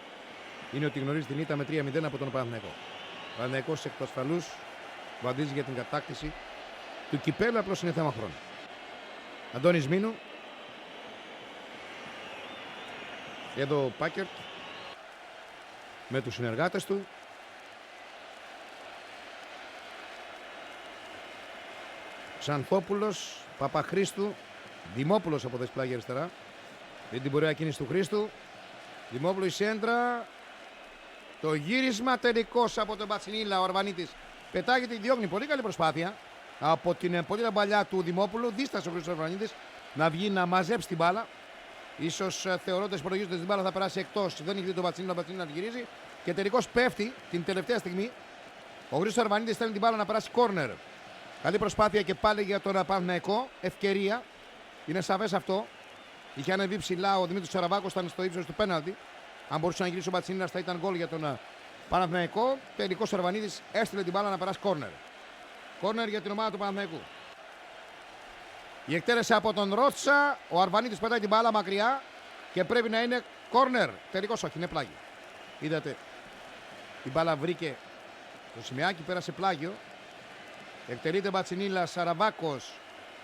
είναι ότι γνωρίζει την ήττα με 3-0 από τον Παναθηναϊκό. Ο Παναθηναϊκός εκ του ασφαλούς βαδίζει για την κατάκτηση του κυπέλλου, απλώς είναι θέμα χρόνου. Αντώνης Μίνου. Εδώ ο Πάκερτ με τους συνεργάτες του. Ξανθόπουλος, Παπαχρήστου, Δημόπουλος από δεξιά αριστερά. Δεν την πορεία κίνηση του Χρήστου. Δημόπουλο η σέντρα. Το γύρισμα τελικός από τον Πατσινίλα. Ο Αρβανίτης πετάγεται, διώχνει. Πολύ καλή προσπάθεια από την πολύ παλιά του Δημόπουλου. Δίστασε ο Χρήστος Αρβανίτης να βγει να μαζέψει την μπάλα. Ίσως θεωρώντας υπολογίζοντας την μπάλα θα περάσει εκτός. Δεν έχει δει τον Πατσινίλα, να την γυρίζει. Και τελικώς πέφτει την τελευταία στιγμή. Ο Χρήστος Αρβανίτης στέλνει την μπάλα να περάσει κόρνερ. Καλή προσπάθεια και πάλι για τον Παναθηναϊκό. Ευκαιρία. Είναι σαφές αυτό. Είχε ανεβεί ψηλά ο Δημήτρης Σαραβάκος, ήταν στο ύψος του πέναλτι. Αν μπορούσε να γυρίσει ο Πατσίνας θα ήταν γκολ για τον Παναθηναϊκό. Τελικός ο Αρβανίδης έστειλε την μπάλα να περάσει κόρνερ. Κόρνερ για την ομάδα του Παναθηναϊκού. Η εκτέλεση από τον Ρότσα. Ο Αρβανίδης πετάει την μπάλα μακριά και πρέπει να είναι κόρνερ. Τελικός όχι, είναι πλάγιο. Είδατε, η μπάλα βρήκε το σημαίακι, πέρασε πλάγιο. Εκτελείται Μπατσινίλα, Σαραβάκος.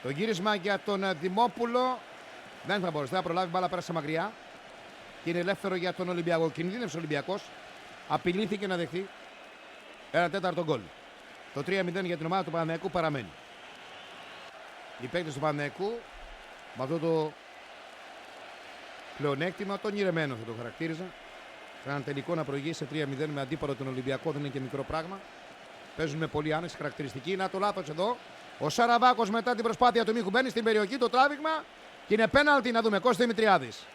Το γύρισμα για τον Δημόπουλο. Δεν θα μπορέσει να προλάβει, μπάλα πέρασε μακριά. Και είναι ελεύθερο για τον Ολυμπιακό. Κινδύνευσε ο Ολυμπιακός. Απειλήθηκε να δεχθεί ένα τέταρτο γκολ. Το 3-0 για την ομάδα του Παναθηναϊκού παραμένει. Οι παίκτες του Παναθηναϊκού με αυτό το πλεονέκτημα, τον ηρεμένο θα το χαρακτήριζα. Έναν τελικό να προηγήσει σε 3-0 με αντίπαλο τον Ολυμπιακό δεν είναι και μικρό πράγμα. Παίζουν με πολύ άνεση χαρακτηριστική. Να το λάθος εδώ. Ο Σαραβάκος μετά την προσπάθεια του Μίχου μπαίνει στην περιοχή, το τράβηγμα και είναι πέναλτι. Να δούμε. Κώστας Δημητριάδης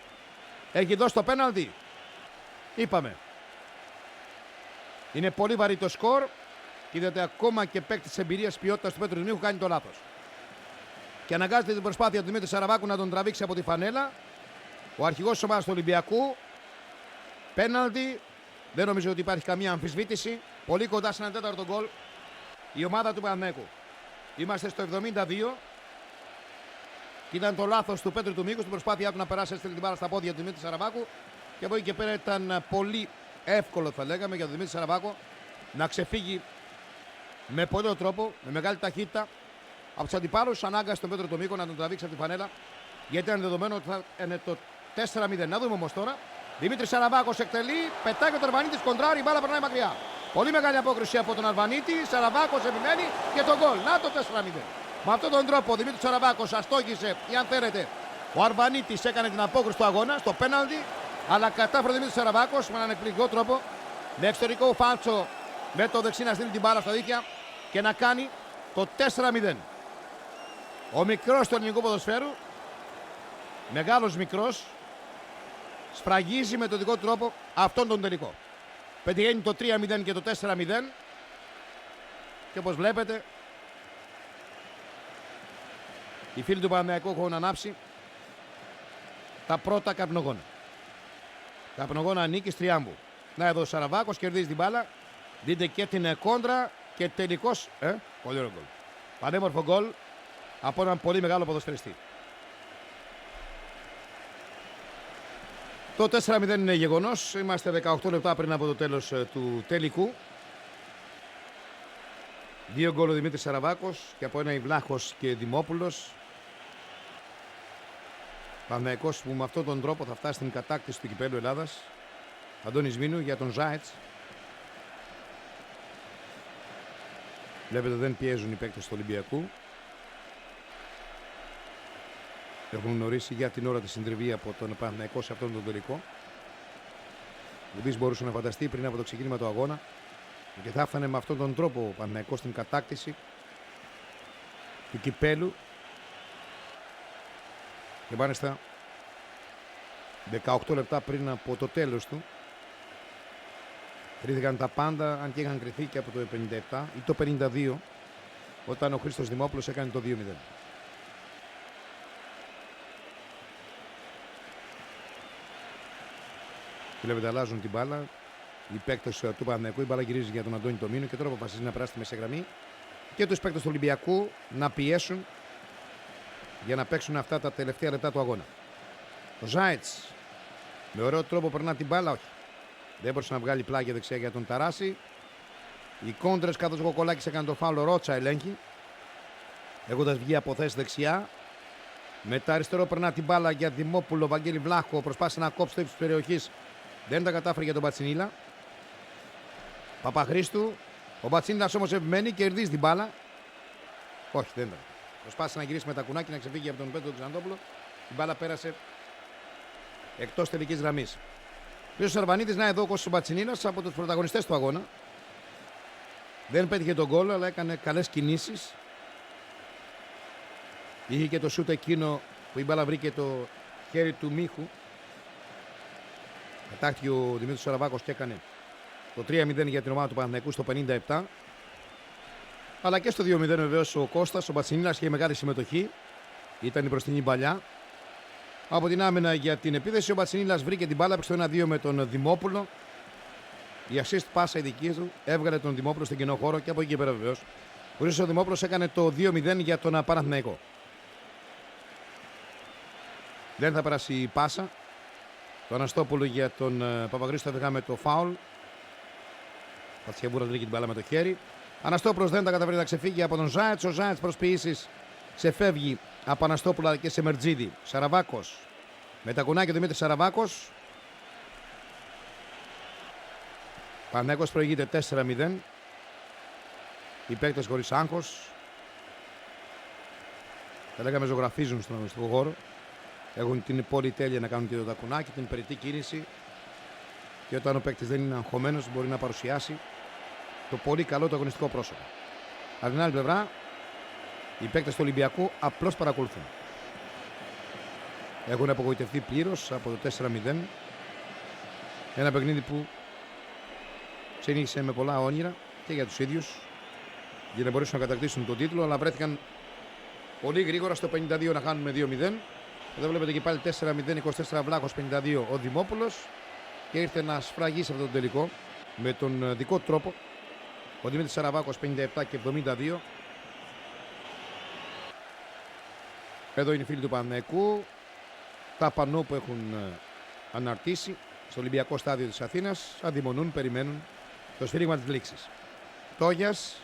έχει δώσει το πέναλτι. Είπαμε. Είναι πολύ βαρύ το σκορ. Είδατε ακόμα και παίκτης εμπειρίας ποιότητας του Πέτρου Μίχου κάνει το λάθος. Και αναγκάζεται την προσπάθεια του Δημήτρη Σαραβάκου να τον τραβήξει από τη φανέλα. Ο αρχηγός της ομάδας του Ολυμπιακού. Πέναλτι. Δεν νομίζω ότι υπάρχει καμία αμφισβήτηση. Πολύ κοντά σε ένα τέταρτο γκολ η ομάδα του Παναθηναϊκού. Είμαστε στο 72. Ήταν το λάθος του Πέτρου του Μίκου στην προσπάθειά του να περάσει έστειλε την μπάλα στα πόδια του Δημήτρη Σαραβάκου. Και από εκεί και πέρα ήταν πολύ εύκολο, θα λέγαμε, για τον Δημήτρη Σαραβάκου να ξεφύγει με πολύ τρόπο, με μεγάλη ταχύτητα από τους αντιπάλους. Ανάγκασε τον Πέτρο του Μίκου να τον τραβήξει από τη φανέλα. Γιατί ήταν δεδομένο ότι θα είναι το 4-0. Να δούμε όμως τώρα. Δημήτρη Σαραβάκος εκτελεί, πετάει και τον Αρβανίτης κοντράρει, η μπάλα περνάει μακριά. Πολύ μεγάλη απόκριση από τον Αρβανίτη. Σαραβάκος επιμένει και τον γκολ. Να το 4-0. Με αυτόν τον τρόπο ο Δημήτρης Σαραβάκος αστόχησε, ή αν θέλετε, ο Αρβανίτης έκανε την απόκριση του αγώνα στο πέναλτι. Αλλά κατάφερε ο Δημήτρης Σαραβάκος με έναν εκπληκτικό τρόπο, με εξωτερικό φάλτσο με το δεξί να στείλει την μπάλα στα δίχτυα και να κάνει το 4-0. Ο μικρός του ελληνικού ποδοσφαίρου, μεγάλος μικρός, σφραγίζει με τον δικό του τρόπο αυτόν τον τελικό. Πετυχαίνει το 3-0 και το 4-0 και όπως βλέπετε οι φίλοι του Παναθηναϊκού έχουν ανάψει τα πρώτα καπνογόνα. Καπνογόνα Νίκης Τριάμπου. Να εδώ ο Σαραβάκος κερδίζει την μπάλα. Δείτε και την κόντρα και τελικώς. Πολύ ωραίο γκολ. Πανέμορφο γκολ από έναν πολύ μεγάλο ποδοσφαιριστή. Το 4-0 είναι γεγονός. Είμαστε 18 λεπτά πριν από το τέλος του τελικού. 2 γκολ ο Δημήτρης Σαραβάκος και από ένα Ιβλάχος και Δημόπουλος. Παναθηναϊκός που με αυτόν τον τρόπο θα φτάσει στην κατάκτηση του κυπέλλου Ελλάδας. Αντώνης Μίνου για τον Ζάετς. Βλέπετε δεν πιέζουν οι παίκτες του Ολυμπιακού. Έχουν γνωρίσει για την ώρα τη συντριβή από τον Παναθηναϊκό σε αυτόν τον τελικό. Ουδής μπορούσε να φανταστεί πριν από το ξεκίνημα του αγώνα και θα έφτανε με αυτόν τον τρόπο ο Παναθηναϊκός στην κατάκτηση του κυπέλου. Και μάλιστα 18 λεπτά πριν από το τέλος του κρίθηκαν τα πάντα, αν και είχαν κριθεί και από το 57 ή το 52 όταν ο Χρήστος Δημόπουλος έκανε το 2-0. Βλέπετε αλλάζουν την μπάλα. Οι παίκτες του Παναθηναϊκού, η μπάλα γυρίζει για τον Αντώνη Τομίνο και τώρα αποφασίζει να περάσει τη μέση γραμμή και τους παίκτες του Ολυμπιακού να πιέσουν για να παίξουν αυτά τα τελευταία λεπτά του αγώνα. Ο Ζάετς με ωραίο τρόπο περνά την μπάλα, όχι. Δεν μπορούσε να βγάλει πλάγια δεξιά για τον Ταράση. Οι κόντρες καθώς ο Κοκολάκης έκανε το φάουλο, Ρότσα ελέγχει. Έχοντας βγει από θέση δεξιά. Μετά αριστερό περνά την μπάλα για Δημόπουλο, Βαγγέλη Βλάχο. Προσπάθησε να κόψει το ύψος της περιοχής. Δεν τα κατάφερε για τον Μπατσινίλα. Παπαχρήστου. Ο Μπατσινίλας όμως επιμένει, κερδίζει την μπάλα. Όχι, δεν ήταν. Προσπάθησε να γυρίσει με τα κουνάκια να ξεφύγει από τον Πέτρο Ξανθόπουλο. Η μπάλα πέρασε εκτός τελικής γραμμής. Ο Σαρβανίδης, να εδώ ο Κώστας Μπατσινίλας από τους πρωταγωνιστές του αγώνα. Δεν πέτυχε τον γκολ, αλλά έκανε καλές κινήσεις. Είχε και το σούτ εκείνο που η μπάλα βρήκε το χέρι του Μίχου. Κατάχτηκε ο Δημήτρης Σαραβάκος και έκανε το 3-0 για την ομάδα του Παναθηναϊκού στο 57. Αλλά και στο 2-0 βεβαίως ο Κώστας, ο Μπατσινίλας είχε μεγάλη συμμετοχή. Ήταν η μπροστινή παλιά. Από την άμυνα για την επίθεση ο Μπατσινίλας βρήκε την μπάλα στο 1-2 με τον Δημόπουλο. Η assist πάσα η δική του έβγαλε τον Δημόπουλο στον κοινό χώρο και από εκεί και πέρα βεβαίως. Ο Δημόπουλος έκανε το 2-0 για τον Παναθηναϊκό. Δεν θα περάσει η πάσα. Το Αναστόπουλο για τον Παπαχρήστο έφυγα με το φάουλ. Πατσιαβούρα βρήκε την μπάλα με το χέρι. Αναστόπουλος δεν τα καταφέρει να ξεφύγει από τον Ζάετς. Ο Ζάετς προς ποιήσεις ξεφεύγει από Αναστόπουλα και σε Μερτζίδη. Σαραβάκος. Με τα κουνάκια του Δημήτρη Σαραβάκος. Παναθηναϊκός προηγείται 4-0. Οι παίκτες χωρίς άγχος. Θα λέγαμε ζωγραφίζουν στον αγωνιστικό χώρο. Έχουν την πολυτέλεια να κάνουν και το τακουνάκι, την περιττή κίνηση. Και όταν ο παίκτης δεν είναι αγχωμένος, μπορεί να παρουσιάσει το πολύ καλό του αγωνιστικό πρόσωπο. Από την άλλη πλευρά, οι παίκτες του Ολυμπιακού απλώς παρακολουθούν. Έχουν απογοητευτεί πλήρως από το 4-0. Ένα παιχνίδι που ξεκίνησε με πολλά όνειρα και για τους ίδιους για να μπορέσουν να κατακτήσουν τον τίτλο, αλλά βρέθηκαν πολύ γρήγορα στο 52 να χάνουν με 2-0. Εδώ βλέπετε και πάλι 4-0, 24 Βλάχος, 52 ο Δημόπουλος και ήρθε να σφραγίσει αυτό το τελικό με τον δικό τρόπο. Ο Δημήτρης Σαραβάκος 57 και 72. Εδώ είναι οι φίλοι του Παναθηναϊκού. Τα πανό που έχουν αναρτήσει στο Ολυμπιακό Στάδιο της Αθήνας αδειμονούν, περιμένουν το σφύριγμα της λήξης. Τόγιας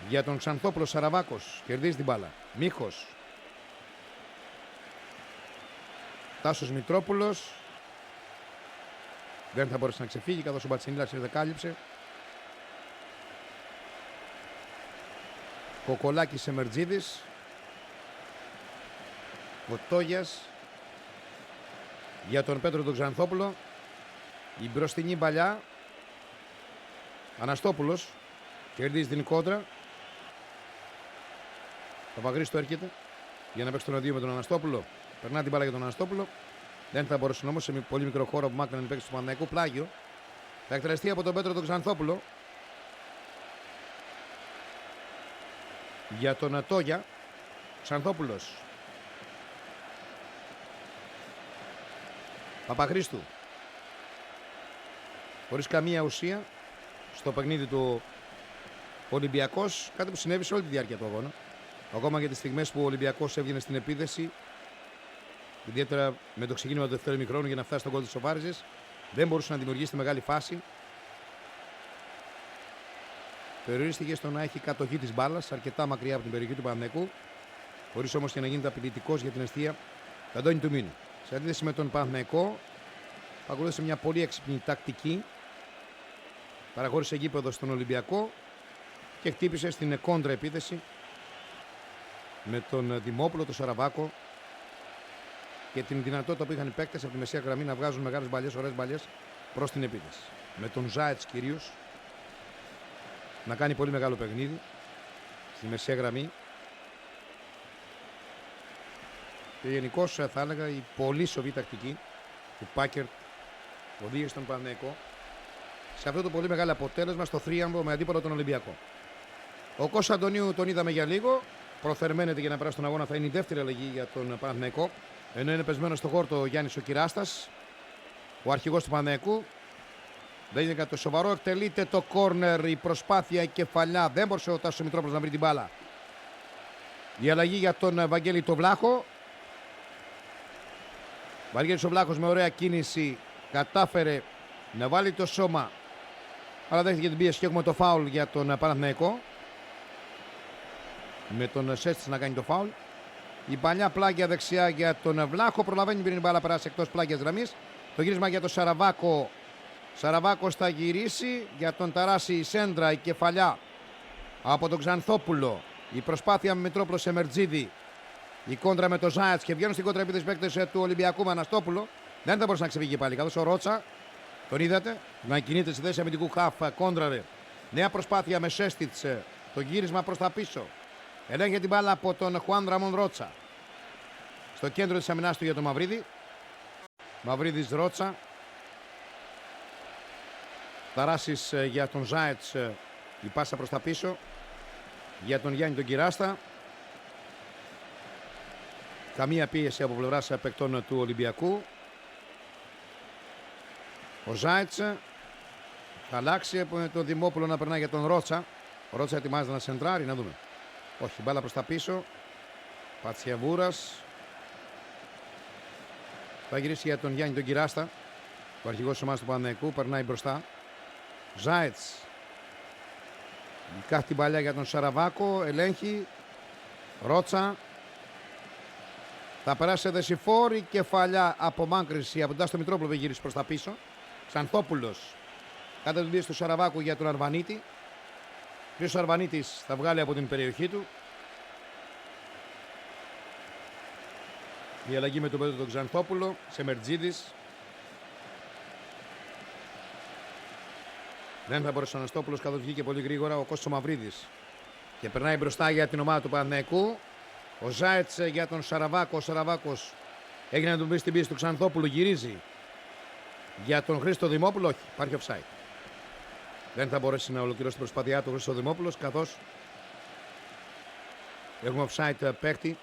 για τον Ξανθόπουλο. Σαραβάκος κερδίζει την μπάλα. Μίχος. Τάσος Μητρόπουλος. Δεν θα μπορέσει να ξεφύγει καθώς ο Μπατσινίλας δεν κάλυψε. Κοκολάκης σε Μερτζίδης. Ο Τόγιας για τον Πέτρο τον Ξανθόπουλο. Η μπροστινή παλιά. Αναστόπουλος κερδίζει την κόντρα. Παπαχρήστο έρχεται για να παίξει τον 2 με τον Αναστόπουλο. Περνά την μπάλα για τον Αναστόπουλο. Δεν θα μπορούσαν όμως σε πολύ μικρό χώρο που μάκρυναν οι παίκτες του Παναθηναϊκού. Πλάγιο. Θα εκτελεστεί από τον Πέτρο τον Ξανθόπουλο. Για τον Τόγια. Ξανθόπουλος. Παπαχρήστου. χωρίς καμία ουσία στο παιχνίδι του Ολυμπιακός, κάτι που συνέβη σε όλη τη διάρκεια του αγώνα. Ακόμα και τις στιγμές που ο Ολυμπιακός έβγαινε στην επίδεση, ιδιαίτερα με το ξεκίνημα του δεύτερου ημιχρόνου για να φτάσει στον γκολ της ισοφάρισης, δεν μπορούσε να δημιουργήσει τη μεγάλη φάση. Περιορίστηκε στο να έχει κατοχή της μπάλας αρκετά μακριά από την περιοχή του Παναθηναϊκού, χωρίς όμως και να γίνεται απειλητικός για την εστία Αντώνη του Μήνου. Σε αντίθεση με τον Παναθηναϊκό, ακολούθησε μια πολύ έξυπνη τακτική. Παραχώρησε γήπεδο στον Ολυμπιακό και χτύπησε στην κόντρα επίθεση με τον Δημόπουλο, τον Σαραβάκο και την δυνατότητα που είχαν οι παίκτες από τη μεσαία γραμμή να βγάζουν μεγάλες μπαλιές, ωραίες μπαλιές προς την επίθεση. Με τον Ζάετς κυρίως να κάνει πολύ μεγάλο παιχνίδι στη μεσαία γραμμή. Και γενικώς θα έλεγα η πολύ σοβή τακτική του Πάκερ οδήγησε τον Παναθηναϊκό σε αυτό το πολύ μεγάλο αποτέλεσμα στο θρίαμβο με αντίπαλο τον Ολυμπιακό. Ο Κώστας Αντωνίου τον είδαμε για λίγο. Προθερμαίνεται για να περάσει τον αγώνα. Θα είναι η δεύτερη αλλαγή για τον Παναθηναϊκό. Ενώ είναι πεσμένο στο χώρο ο Γιάννης ο Κυράστας, ο αρχηγός του Παναθηναϊκού. Δεν είναι κάτι το σοβαρό. Εκτελείται το κόρνερ. Η προσπάθεια, η κεφαλιά. Δεν μπορούσε ο Τάσος Μητρόπουλος να βρει την μπάλα. Η αλλαγή για τον Βαγγέλη το Βλάχο. Βαγγέλης ο Βλάχος με ωραία κίνηση κατάφερε να βάλει το σώμα, αλλά δέχτηκε την πίεση και έχουμε το φάουλ για τον Παναθηναϊκό. Με τον Σέστης να κάνει το φάουλ. Η παλιά πλάγια δεξιά για τον Βλάχο. Προλαβαίνει πριν η μπάλα περάσει εκτός πλάγιας γραμμής. Το γύρισμα για τον Σαραβάκο. Σαραβάκος θα γυρίσει για τον Ταράση. Η σέντρα, η κεφαλιά από τον Ξανθόπουλο. Η προσπάθεια με Μητρόπουλο σε Μερτζίδη. Η κόντρα με τον Ζάετς και βγαίνουν στην κόντρα επίθεση παίκτες του Ολυμπιακού με Αναστόπουλο. Δεν θα μπορούσε να ξεφύγει πάλι. Καθώς ο Ρότσα, τον είδατε, να κινείται στη θέση αμυντικού χαφ, κόντραρε. Νέα προσπάθεια με Σέστιτς. Το γύρισμα προς τα πίσω. Ελέγχει την μπάλα από τον Χουάν Ραμόν Ρότσα. Στο κέντρο της αμυνάς του για τον Μαυρίδη. Μαυρίδης Ρότσα. Ταράσης για τον Ζάετς. Η πάσα προς τα πίσω. Για τον Γιάννη τον Κυράστα. Καμία πίεση από πλευράς παικτών του Ολυμπιακού. Ο Ζάετς θα αλλάξει από τον Δημόπουλο να περνάει για τον Ρότσα. Ο Ρότσα ετοιμάζεται να σεντράρει, να δούμε. Όχι, μπάλα προς τα πίσω. Πατσιαβούρας. Θα γυρίσει για τον Γιάννη τον Κυράστα. Ο αρχηγός της ομάδας του Παναθηναϊκού περνάει μπροστά. Ζάετς. Κάθει την παλιά για τον Σαραβάκο. Ελέγχει. Ρότσα. Θα περάσει σε δεσιφόρη. Κεφαλιά απομάκρυνση από τον Τάστο Μητρόπουλο που γύρισε προς τα πίσω. Ξανθόπουλος. Κατά την πίεση του Σαραβάκου για τον Αρβανίτη. Ποιος ο Αρβανίτης θα βγάλει από την περιοχή του. Η αλλαγή με τον Πέτρο τον Ξανθόπουλο σε Μερτζίδης. Δεν θα μπορέσει ο Αναστόπουλος καθώς βγήκε πολύ γρήγορα ο Κώστας Μαυρίδης. Και περνάει μπροστά για την ομάδα του Παναθηναϊκού. Ο Ζάετς για τον Σαραβάκο. Ο Σαραβάκος έγινε να τον πει στην πίεση του Ξανθόπουλου. Γυρίζει για τον Χρήστο Δημόπουλο. Όχι, υπάρχει offside. Δεν θα μπορέσει να ολοκληρώσει την προσπάθειά του ο Χρήστο Δημόπουλος, καθώς έχουμε offside παίκτη.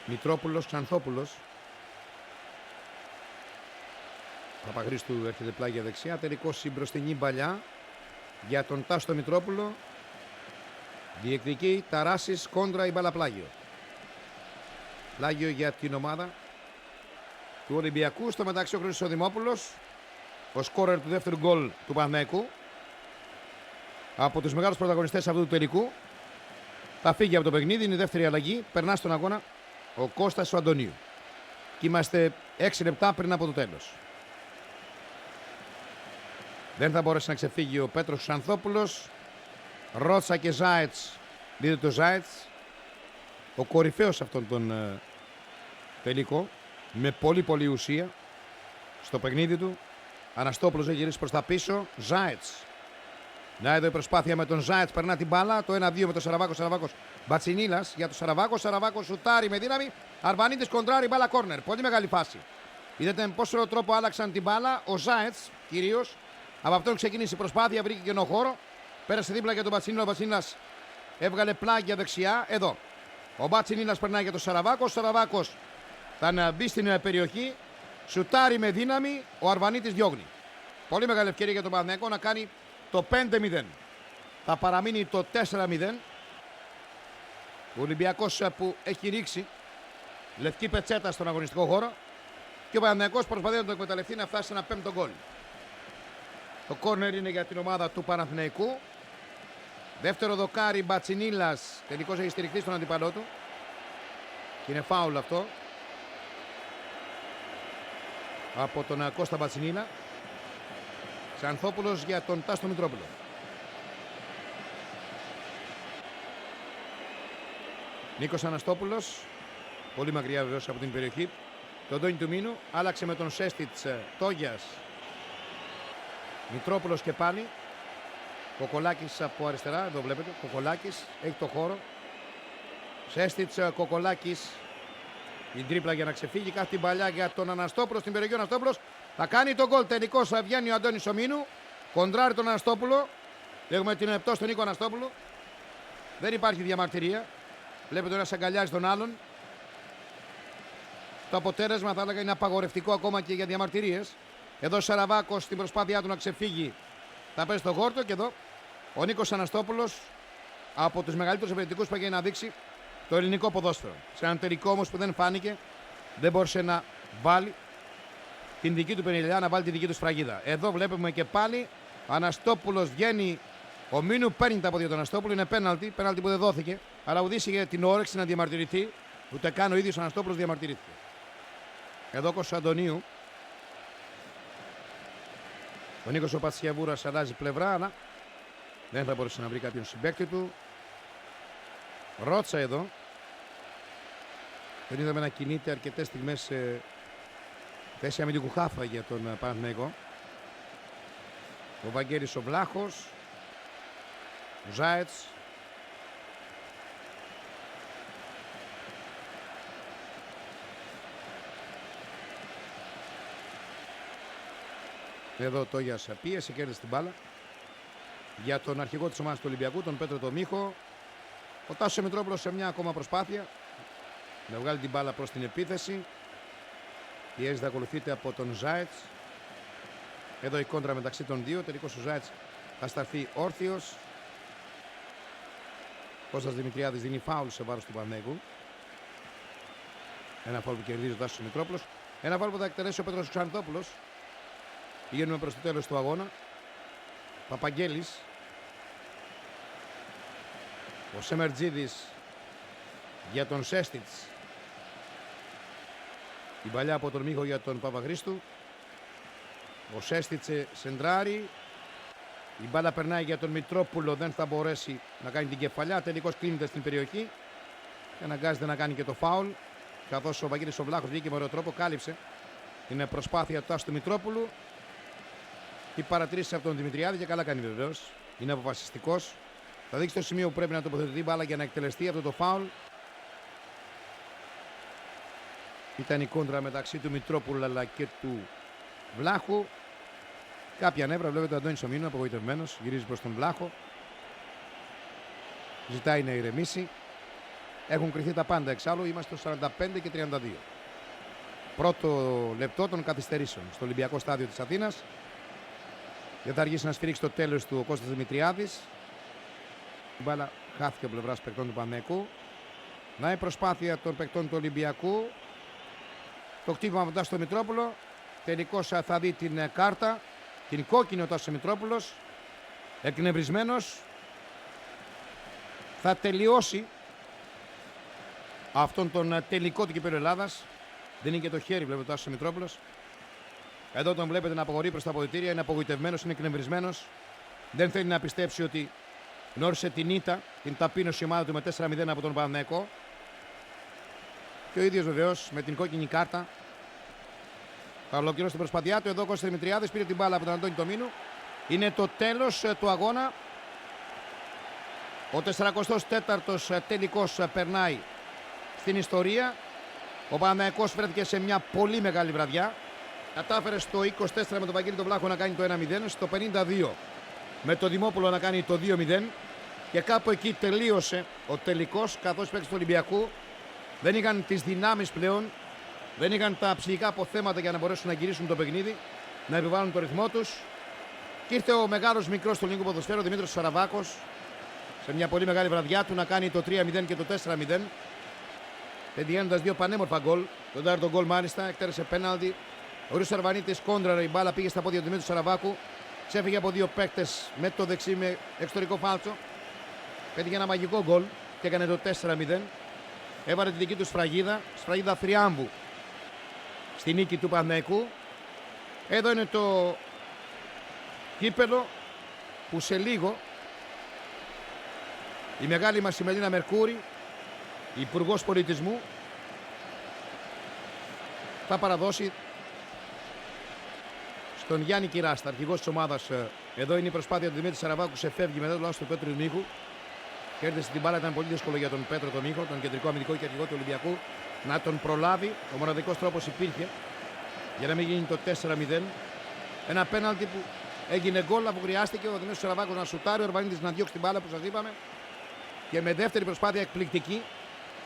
Μητρόπουλος, Ξανθόπουλος. Παπαχρήστου έρχεται πλάγια δεξιά. Τελικώς η μπροστινή παλιά για τον Τάστο Μητρόπουλο. Διεκδικεί Ταράσης κόντρα η μπάλα πλάγιο. Πλάγιο για την ομάδα του Ολυμπιακού. Στο μεταξύ ο Χρήστος Δημόπουλος, ο σκόρερ του δεύτερου γκολ του Παναθηναϊκού, από τους μεγάλους πρωταγωνιστές αυτού του τελικού, θα φύγει από το παιχνίδι. Είναι η δεύτερη αλλαγή. Περνά στον αγώνα ο Κώστας ο Αντωνίου. Και είμαστε 6 λεπτά πριν από το τέλος. Δεν θα μπορέσει να ξεφύγει ο Πέτρος Ξανθόπουλος. Ρότσα και Ζάετς. Δείτε το Ζάετς, ο κορυφαίος αυτόν τον τελικό, με πολύ ουσία στο παιχνίδι του. Αναστόπουλος έχει γυρίσει προς τα πίσω. Ζάετς. Να εδώ η προσπάθεια με τον Ζάετς. Περνά την μπάλα. Το 1-2 με τον Σαραβάκο. Σαραβάκος Μπατσινίλας για τον Σαραβάκο. Σαραβάκος σουτάρει με δύναμη. Αρβανίτης κοντράρει μπάλα κόρνερ. Πολύ μεγάλη φάση. Είδατε με πόσο τρόπο άλλαξαν την μπάλα. Ο Ζάετς κυρίως. Από αυτόν ξεκίνησε η προσπάθεια. Βρήκε κενό χώρο. Πέρασε δίπλα για τον Μπατσινίλα. Ο Μπατσινίλας έβγαλε πλάγια δεξιά. Εδώ. Ο Μπατσινίλας περνάει για τον Σαραβάκο. Ο Σαραβάκος θα μπει στην περιοχή. Σουτάρει με δύναμη, ο Αρβανίτης διώχνει. Πολύ μεγάλη ευκαιρία για τον Παναθηναϊκό να κάνει το 5-0. Θα παραμείνει το 4-0. Ο Ολυμπιακός που έχει ρίξει λευκή πετσέτα στον αγωνιστικό χώρο και ο Παναθηναϊκός προσπαθεί να το εκμεταλλευτεί να φτάσει σε ένα πέμπτο γκολ. Το κόρνερ είναι για την ομάδα του Παναθηναϊκού. Δεύτερο δοκάρι Μπατσινίλας, τελικώς έχει στηριχθεί στον αντίπαλό του και είναι φάουλ αυτό από τον Κώστα Μπατσινίλα. Ξανθόπουλος για τον Τάστο Μητρόπουλο. Νίκος Αναστόπουλος, πολύ μακριά βεβαίως από την περιοχή. Το Ντόνι του Μίνου άλλαξε με τον Σέστιτς, Τόγιας, Μητρόπουλος και πάλι. Κοκολάκης από αριστερά, εδώ βλέπετε, Κοκολάκης έχει το χώρο. Σέστιτς, Κοκολάκης, η τρίπλα για να ξεφύγει, κάθε την παλιά για τον Αναστόπουλο στην περιοχή. Ο Αναστόπουλος θα κάνει τον γκολ, τελικώς βγαίνει ο Αντώνης Ομίνου, κοντράρει τον Αναστόπουλο. Έχουμε την επτό στον Νίκο Αναστόπουλο. Δεν υπάρχει διαμαρτυρία. Βλέπετε ένας αγκαλιάζει τον άλλον. Το αποτέλεσμα θα έλεγα είναι απαγορευτικό ακόμα και για διαμαρτυρίες. Εδώ ο Σαραβάκος στην προσπάθειά του να ξεφύγει θα πέσει στο γόρτο και εδώ ο Νίκος Αναστόπουλος από τους μεγαλύτερους επενδυτικούς που έχει να δείξει το ελληνικό ποδόσφαιρο. Σε έναν τελικό όμως που δεν φάνηκε, δεν μπόρεσε να βάλει την δική του πενιλιά, να βάλει τη δική του σφραγίδα. Εδώ βλέπουμε και πάλι Αναστόπουλος βγαίνει, ο Μίνου παίρνει τα πόδια του Αναστόπουλου, είναι πέναλτι που δεν δόθηκε, αλλά ουδής είχε την όρεξη να διαμαρτυρηθεί, ούτε καν ο ίδιος ο Αναστόπουλος διαμαρτυρήθηκε. Εδώ ο Αντωνίου. Ο Νίκος ο Πατσιαβούρας αλλάζει πλευρά, αλλά δεν θα μπορούσε να βρει κάποιον συμπαίκτη του. Ρώτσα εδώ. Τον είδαμε να κινείται αρκετές στιγμές σε θέση αμυντικού χάφα για τον Παναθηναϊκό. Ο Βαγγέλης ο Βλάχος. Ο Ζάετς. Εδώ το Γιάς πίεση, κέρδισε την μπάλα για τον αρχηγό της ομάδας του Ολυμπιακού, τον Πέτρο τον Μίχο. Ο Τάσος Μητρόπουλος σε μια ακόμα προσπάθεια να βγάλει την μπάλα προς την επίθεση. Πιέζεται, ακολουθείται από τον Ζάετς. Εδώ η κόντρα μεταξύ των δύο. Τελικώς ο Ζάετς θα σταθεί όρθιος. Κώστας Δημητριάδης δίνει φάουλ σε βάρος του Παναθηναϊκού. Ένα φάουλ που κερδίζει ο Τάσος Μητρόπουλος. Ένα φάουλ που θα εκτελέσει ο Πέτρος Ξανθόπουλος. Πηγαίνουμε προς το τέλος του αγώνα. Παπαγγέλης. Ο Σεμερτζίδης για τον Σέστιτς. Η παλιά από τον Μίχο για τον Παπαχρήστου. Ο Σέστιτς σεντράρει. Η μπάλα περνάει για τον Μητρόπουλο. Δεν θα μπορέσει να κάνει την κεφαλιά. Τελικώς κλείνεται στην περιοχή. Και αναγκάζεται να κάνει και το φάουλ. Καθώς ο Βαγγέλης ο Βλάχος βγήκε με ωραίο τρόπο. Κάλυψε την προσπάθεια του Τάσου του Μητρόπουλου. Η παρατηρήση από τον Δημητριάδη και καλά κάνει βεβαίως. Είναι αποφασιστικός. Θα δείξει το σημείο που πρέπει να τοποθετηθεί μπάλα για να εκτελεστεί αυτό το φάουλ. Ήταν η κόντρα μεταξύ του Μητρόπουλου αλλά και του Βλάχου. Κάποια νεύρα, βλέπετε ο Αντώνης Ομίνου απογοητευμένος. Γυρίζει προς τον Βλάχο. Ζητάει να ηρεμήσει. Έχουν κρυθεί τα πάντα εξάλλου. Είμαστε στο 45 και 32. Πρώτο λεπτό των καθυστερήσεων στο Ολυμπιακό στάδιο της Αθήνας. Δεν θα αργήσει να σφυρίξει το τέλος του ο Κώστας Δημητριάδης. Η μπάλα χάθηκε από πλευράς παικτών του Παναθηναϊκού. Να η προσπάθεια των παικτών του Ολυμπιακού. Το χτύπημα μετά στο Μητρόπουλο. Τελικώς θα δει την κάρτα. Την κόκκινη ο Τάσος Μητρόπουλος. Εκνευρισμένος. Θα τελειώσει αυτόν τον τελικό του κυπέλλου Ελλάδας. Δεν είναι και το χέρι, βλέπετε ο Τάσος Μητρόπουλος. Εδώ τον βλέπετε να αποχωρεί προς τα αποδυτήρια. Είναι απογοητευμένος, είναι εκνευρισμένος. Δεν θέλει να πιστέψει ότι γνώρισε την ήττα, την ταπείνωση ομάδα του με 4-0 από τον Παναθηναϊκό. Και ο ίδιος βεβαίως με την κόκκινη κάρτα θα ολοκληρώσει την προσπαθειά του. Εδώ ο Κώστας Δημητριάδης πήρε την μπάλα από τον Αντώνη Τομίνου. Είναι το τέλος του αγώνα. Ο 44ος τελικός περνάει στην ιστορία. Ο Παναθηναϊκός βρέθηκε σε μια πολύ μεγάλη βραδιά. Κατάφερε στο 24 με τον Βαγγέλη τον Βλάχο να κάνει το 1-0. Στο 52 με τον Δημόπουλο να κάνει το 2-0. Και κάπου εκεί τελείωσε ο τελικός, καθώς οι παίκτες του Ολυμπιακού δεν είχαν τις δυνάμεις πλέον Δεν είχαν τα ψυχικά αποθέματα για να μπορέσουν να γυρίσουν το παιχνίδι, να επιβάλλουν το ρυθμό τους. Και ήρθε ο μεγάλος μικρός του ελληνικού ποδοσφαίρου, ο Δημήτρης Σαραβάκος, σε μια πολύ μεγάλη βραδιά του να κάνει το 3-0 και το 4-0. Πετυχαίνοντας δύο πανέμορφα γκολ. Τον τέταρτο γκολ μάλιστα εκτέλεσε πέναλτι. Ο Ρus Αρβανίτης κόντραρε, η μπάλα πήγε στα πόδια του Δημήτρου Σαραβάκου. Ξέφυγε από δύο παίκτες με το δεξί με εξωτερικό φάλτσο. Πέτυχε ένα μαγικό γκολ και έκανε το 4-0. Έβαλε τη δική του σφραγίδα, σφραγίδα θριάμβου στη νίκη του Παναθηναϊκού. Εδώ είναι το κύπελο που σε λίγο η μεγάλη μας η Μελίνα Μερκούρη, Υπουργός Πολιτισμού, θα παραδώσει στον Γιάννη Κυράστα, αρχηγός της ομάδας. Εδώ είναι η προσπάθεια του Δημήτρη Σαραβάκου, σε φεύγει μετά το λάθος του Πέτρου Μίχου. Κέρδισε την μπάλα, ήταν πολύ δύσκολο για τον Πέτρο τον Μίχο, τον κεντρικό αμυντικό και αρχηγό του Ολυμπιακού, να τον προλάβει. Ο μοναδικός τρόπος υπήρχε για να μην γίνει το 4-0. Ένα πέναλτι που έγινε γκολ, αφού χρειάστηκε ο Δημήτρης Σαραβάκος να σουτάρει, ο Αρβανίτης να διώξει την μπάλα που σας είπαμε. Και με δεύτερη προσπάθεια εκπληκτική,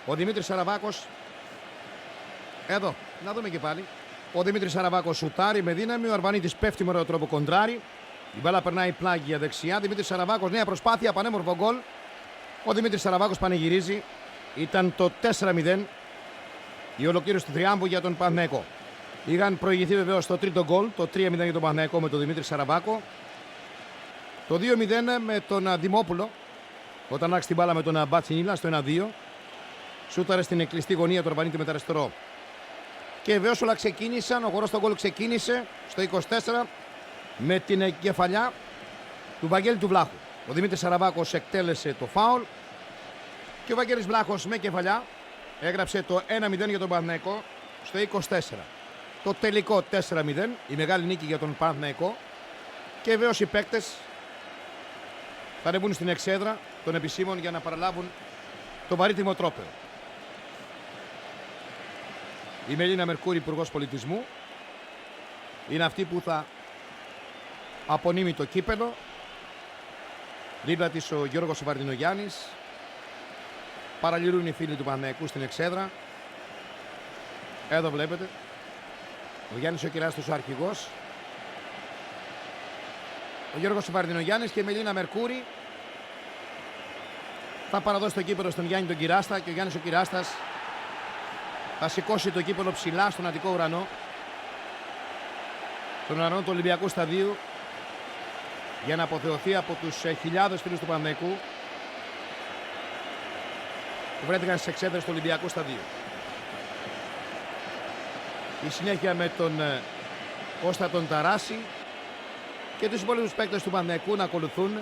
ο Δημήτρης Σαραβάκος, εδώ, να δούμε και πάλι. Ο Δημήτρης Σαραβάκος σουτάρει με δύναμη, ο Αρβανίτης πέφτει με ωραίο τρόπο κοντράρι. Η μπάλα περνάει πλάγια δεξιά. Δημήτρης Σαραβάκος, νέα προσπάθεια, πανέμορφο γκολ. Ο Δημήτρης Σαραβάκος πανηγυρίζει. Ήταν το 4-0 η ολοκλήρωση του τριάμβου για τον Παναθηναϊκό. Είχαν προηγηθεί βεβαίως το τρίτο γκολ, το 3-0 για τον Παναθηναϊκό με τον Δημήτρη Σαραβάκο. Το 2-0 με τον Δημόπουλο, όταν άρχισε την μπάλα με τον Μπατσινίλα στο 1-2. Σούταρε στην κλειστή γωνία του Αρβανίτη με τα αριστερό. Και βεβαίως όλα ξεκίνησαν, ο χορός των γκολ ξεκίνησε στο 24 με την κεφαλιά του Βαγγέλη του Βλάχου. Ο Δημήτρης Σαραβάκος εκτέλεσε το φάουλ και ο Βαγγέλης Βλάχος με κεφαλιά έγραψε το 1-0 για τον Παναθηναϊκό στο 24. Το τελικό 4-0, η μεγάλη νίκη για τον Παναθηναϊκό. Και βεβαίως οι παίκτες θα ανεβούν στην εξέδρα των επισήμων για να παραλάβουν το βαρύτιμο τρόπαιο. Η Μελίνα Μερκούρη, Υπουργός Πολιτισμού, είναι αυτή που θα απονείμει το κύπελο. Δίπλα της ο Γιώργος Βαρδινογιάννης. Παραλυρούν οι φίλοι του Παναθηναϊκού στην εξέδρα. Εδώ βλέπετε. Ο Γιάννης ο Κυράστος ο αρχηγός. Ο Γιώργος Βαρδινογιάννης και η Μελίνα Μερκούρη θα παραδώσει το κύπελο στον Γιάννη τον Κυράστα και ο Γιάννης ο Κυράστας θα σηκώσει το κύπελο ψηλά στον Αττικό ουρανό. Τον ουρανό του Ολυμπιακού Σταδίου, για να αποθεωθεί από τους χιλιάδες φίλους του Παναθηναϊκού που βρέθηκαν στις εξέδρες του Ολυμπιακού Σταδίου. Η συνέχεια με τον Κώστα τον Ταράση και τους υπόλοιπους παίκτες του Παναθηναϊκού να ακολουθούν,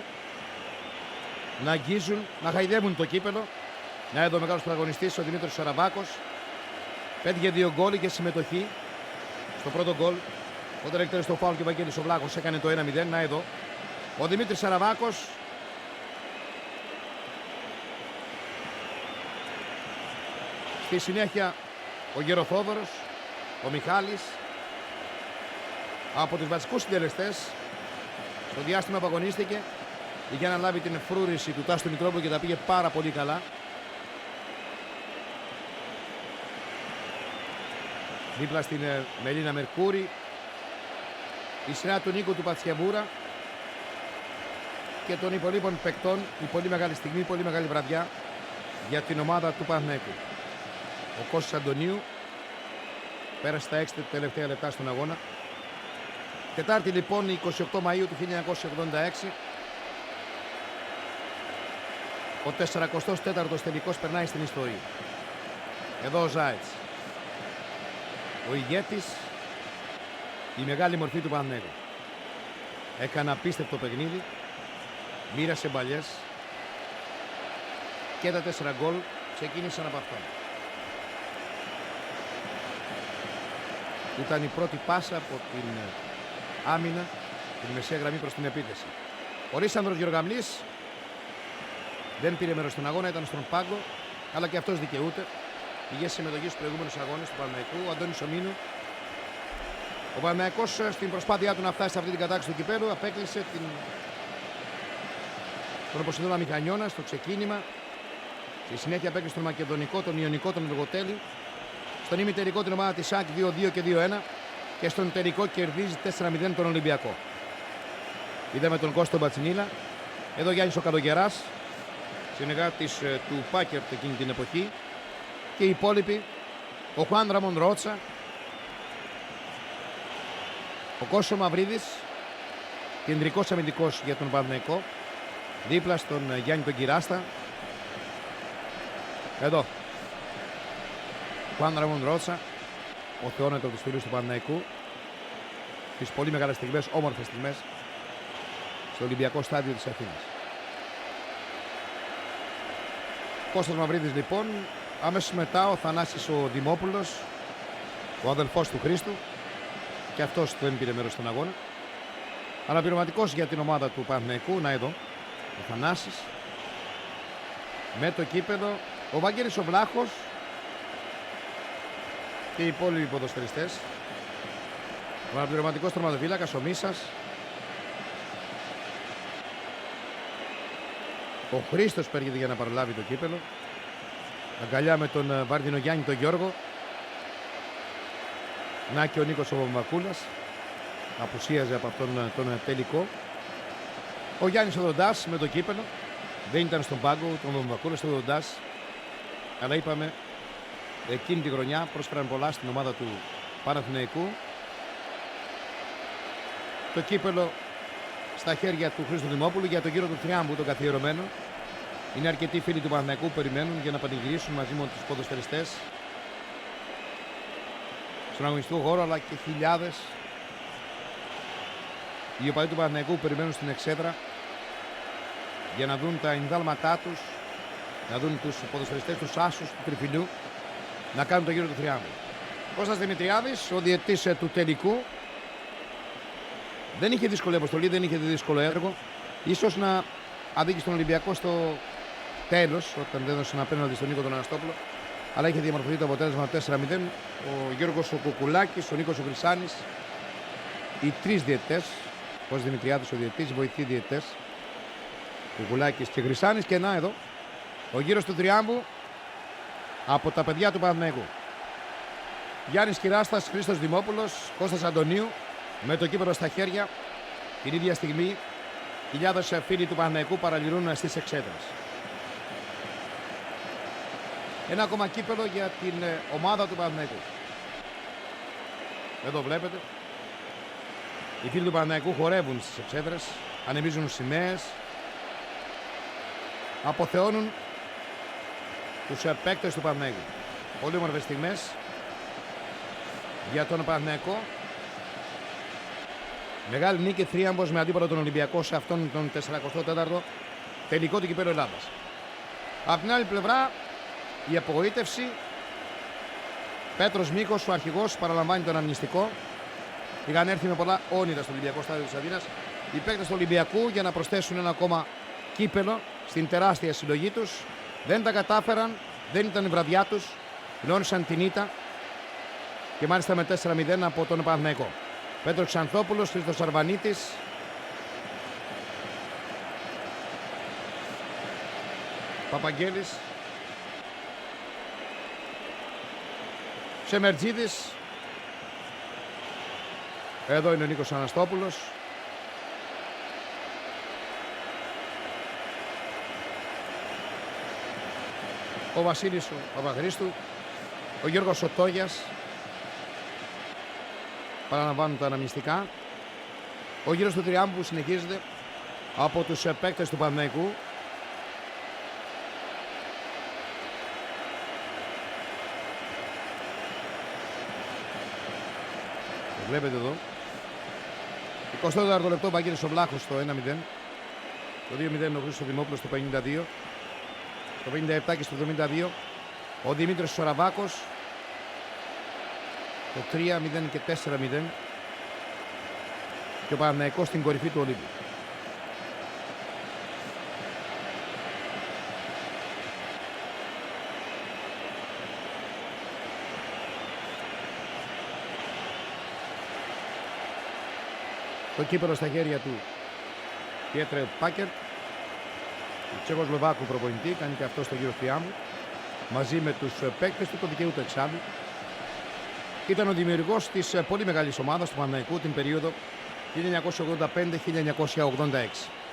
να αγγίζουν, να χαϊδεύουν το κύπελο. Να εδώ ο μεγάλος πρωταγωνιστής ο Δημήτρης Σαραβάκος. Πέτυχε δύο γκολ, είχε συμμετοχή στο πρώτο γκολ. Όταν εκτέλεσε το φάουλ και ο Βαγγέλης ο Βλάχος έκανε το 1-0. Να εδώ ο Δημήτρης Σαραβάκος. Στη συνέχεια ο Γεροθόδωρος, ο Μιχάλης, από τους βασικούς συντελεστές στο διάστημα που αγωνίστηκε, είχε αναλάβει την φρούρηση του Τάσου Μητρόπουλου και τα πήγε πάρα πολύ καλά. Δίπλα στην Μελίνα Μερκούρη η σειρά του Νίκου του Πατσιαβούρα και των υπολείπων παικτών. Η πολύ μεγάλη στιγμή, πολύ μεγάλη βραδιά για την ομάδα του Παναθηναϊκού. Ο Κώστας Αντωνίου πέρασε τα 6 τελευταία λεπτά στον αγώνα. Τετάρτη λοιπόν 28 Μαΐου του 1986. Ο 44ος τελικός περνάει στην ιστορία. Εδώ ο Ζάιτς, ο ηγέτης, η μεγάλη μορφή του Παναθηναϊκού. Έκανε απίστευτο παιχνίδι, μοίρασε μπαλιές και τα 4 γκολ ξεκίνησαν από αυτόν. Ήταν η πρώτη πάσα από την άμυνα, την μεσαία γραμμή προς την επίθεση. Ο Ρίσανδρος Γεωργαμλής δεν πήρε μέρος στον αγώνα, ήταν στον πάγκο, αλλά και αυτός δικαιούται. Είχε συμμετοχή στους προηγούμενους αγώνες του Παναθηναϊκού. Ο Αντώνης Ομίνου. Ο Παναθηναϊκός στην προσπάθειά του να φτάσει σε αυτή την κατάξυση του κυπέλλου απέκλεισε τον Ποσειδώνα Μηχανιώνα στο ξεκίνημα. Στη συνέχεια απέκλεισε τον Μακεδονικό, τον Ιωνικό, τον Εργοτέλη Στον ημιτελικό την ομάδα της ΣΑΚ 2-2 και 2-1 και στον τελικό κερδίζει 4-0 τον Ολυμπιακό. Είδαμε τον Κώστο Μπατσινίλα. Εδώ Γιάννης ο Καλογεράς, συνεργάτης του Πάκερτ εκείνη την εποχή, και οι υπόλοιποι, ο Χουάν Ραμόν Ρότσα, ο Κώσο Μαυρίδης, κεντρικός αμυντικός για τον Παναθηναϊκό, δίπλα στον Γιάννη τον Κυράστα. Εδώ Χουάν Ραμόν Ρότσα, ο θεόνετο του φίλου του Παναθηναϊκού, τις πολύ μεγάλες στιγμές, όμορφες στιγμές στο Ολυμπιακό στάδιο της Αθήνας. Κώστας Μαυρίδης λοιπόν, αμέσως μετά ο Θανάσης ο Δημόπουλος, ο αδελφός του Χρήστου, και αυτός δεν πήρε μέρος στον αγώνα. Αναπληρωματικός για την ομάδα του Παναθηναϊκού, να εδώ, ο Θανάσης, με το κύπελο, ο Βαγγέλης ο Βλάχος και οι υπόλοιποι ποδοσφαιριστές. Ο αναπληρωματικός τερματοφύλακας, ο Μίσας, ο Χρήστος που έρχεται για να παραλάβει το κύπελο, αγκαλιά με τον Βαρδινο Γιάννη τον Γιώργο. Να και ο Νίκος ο Βαμβακούλας, απουσίαζε από αυτόν τον τελικό. Ο Γιάννης ο Δοντάς με το κύπελο, δεν ήταν στον πάγκο τον Βαμβακούλας, ο Δοντάς, αλλά είπαμε εκείνη τη χρονιά πρόσφεραν πολλά στην ομάδα του Παναθηναϊκού. Το κύπελο στα χέρια του Χρήστου Δημόπουλου για τον γύρο του Τριάμβου, τον καθιερωμένο. Είναι αρκετοί φίλοι του Παναθηναϊκού που περιμένουν για να πανηγυρίσουν μαζί με τους ποδοσφαιριστές στον αγωνιστικό χώρο, αλλά και χιλιάδες οι οπαδοί του Παναθηναϊκού που περιμένουν στην εξέδρα για να δουν τα ενδάλματά τους, να δουν τους ποδοσφαιριστές, τους άσους του τριφυλιού να κάνουν το γύρο του Τριάμβου. Κώστας Δημητριάδης, ο διαιτητής του τελικού, δεν είχε δύσκολη αποστολή, δεν είχε δύσκολο έργο. Ίσως να αδίκησε τον Ολυμπιακό στο τέλος, όταν δεν έδωσε ένα απέναντι στον Νίκο τον Αναστόπουλο, αλλά είχε διαμορφωθεί το αποτέλεσμα 4-0. Ο Γιώργος ο Κουκουλάκης, ο Νίκος ο Χρυσάνης, οι τρεις διαιτητές, ο Κώστας Δημητριάδης ο διαιτητής, οι βοηθοί διαιτητές, Κουκουλάκης και Χρυσάνης, και να εδώ ο γύρος του Τριάμβου από τα παιδιά του Παναθηναϊκού. Γιάννης Κυράστας, Χρήστος Δημόπουλος, Κώστας Αντωνίου, με το κύπελο στα χέρια. Την ίδια στιγμή χιλιάδες φίλοι του Παναθηναϊκού παραλυρούν στις εξέδρες. Ένα ακόμα κύπελο για την ομάδα του Παναθηναϊκού. Εδώ βλέπετε, οι φίλοι του Παναθηναϊκού χορεύουν στις εξέδρες, ανεμίζουν σημαίες, αποθεώνουν τους παίκτες του Παναθηναϊκού. Πολύ όμορφες στιγμές για τον Παναθηναϊκό. Μεγάλη νίκη, θρίαμβος με αντίπαλο τον Ολυμπιακό σε αυτόν τον 44ο τελικό του κυπέλλου Ελλάδας. Από την άλλη πλευρά, η απογοήτευση. Πέτρος Μίκος, ο αρχηγός, παραλαμβάνει τον αμνηστικό. Είχαν έρθει με πολλά όνειρα στο Ολυμπιακό στάδιο της Αθήνας οι παίκτες του Ολυμπιακού για να προσθέσουν ένα ακόμα κύπελο στην τεράστια συλλογή τους. Δεν τα κατάφεραν, δεν ήταν η βραδιά τους. Γνώρισαν την ήττα και μάλιστα με 4-0 από τον Παναθηναϊκό. Πέτρος Ξανθόπουλος, Χρήστος Αρβανίτης, Παπαγγέλης, Σεμερτζίδης, εδώ είναι ο Νίκος Αναστόπουλος, ο Βασίλης ο Παπαχρήστου, ο Γιώργος Σωτόγιας, παραλαμβάνουν τα αναμνηστικά. Ο γύρος του Τριάμβου συνεχίζεται από τους παίκτες του Παναθηναϊκού. Το βλέπετε εδώ. 24ο λεπτό, Βαγγέλης ο Βλάχος στο 1-0. Το 2-0 ο Χρήστος Δημόπουλος στο 52. Στο 57 και στο 72 ο Δημήτρης Σοραβάκος. Το 3-0 και 4-0 και ο Παναθηναϊκός στην κορυφή του Ολύμπιου. Το κύπελο στα χέρια του Πιέτρε Πάκερ, του Τσεχοσλοβάκου προπονητή, κάνει και αυτό στο γύρο Τριάμβου μαζί με τους παίκτες του, το δικαιούται εξάλλου. ήταν ο δημιουργός της πολύ μεγάλης ομάδας του Παναθηναϊκού την περίοδο 1985-1986.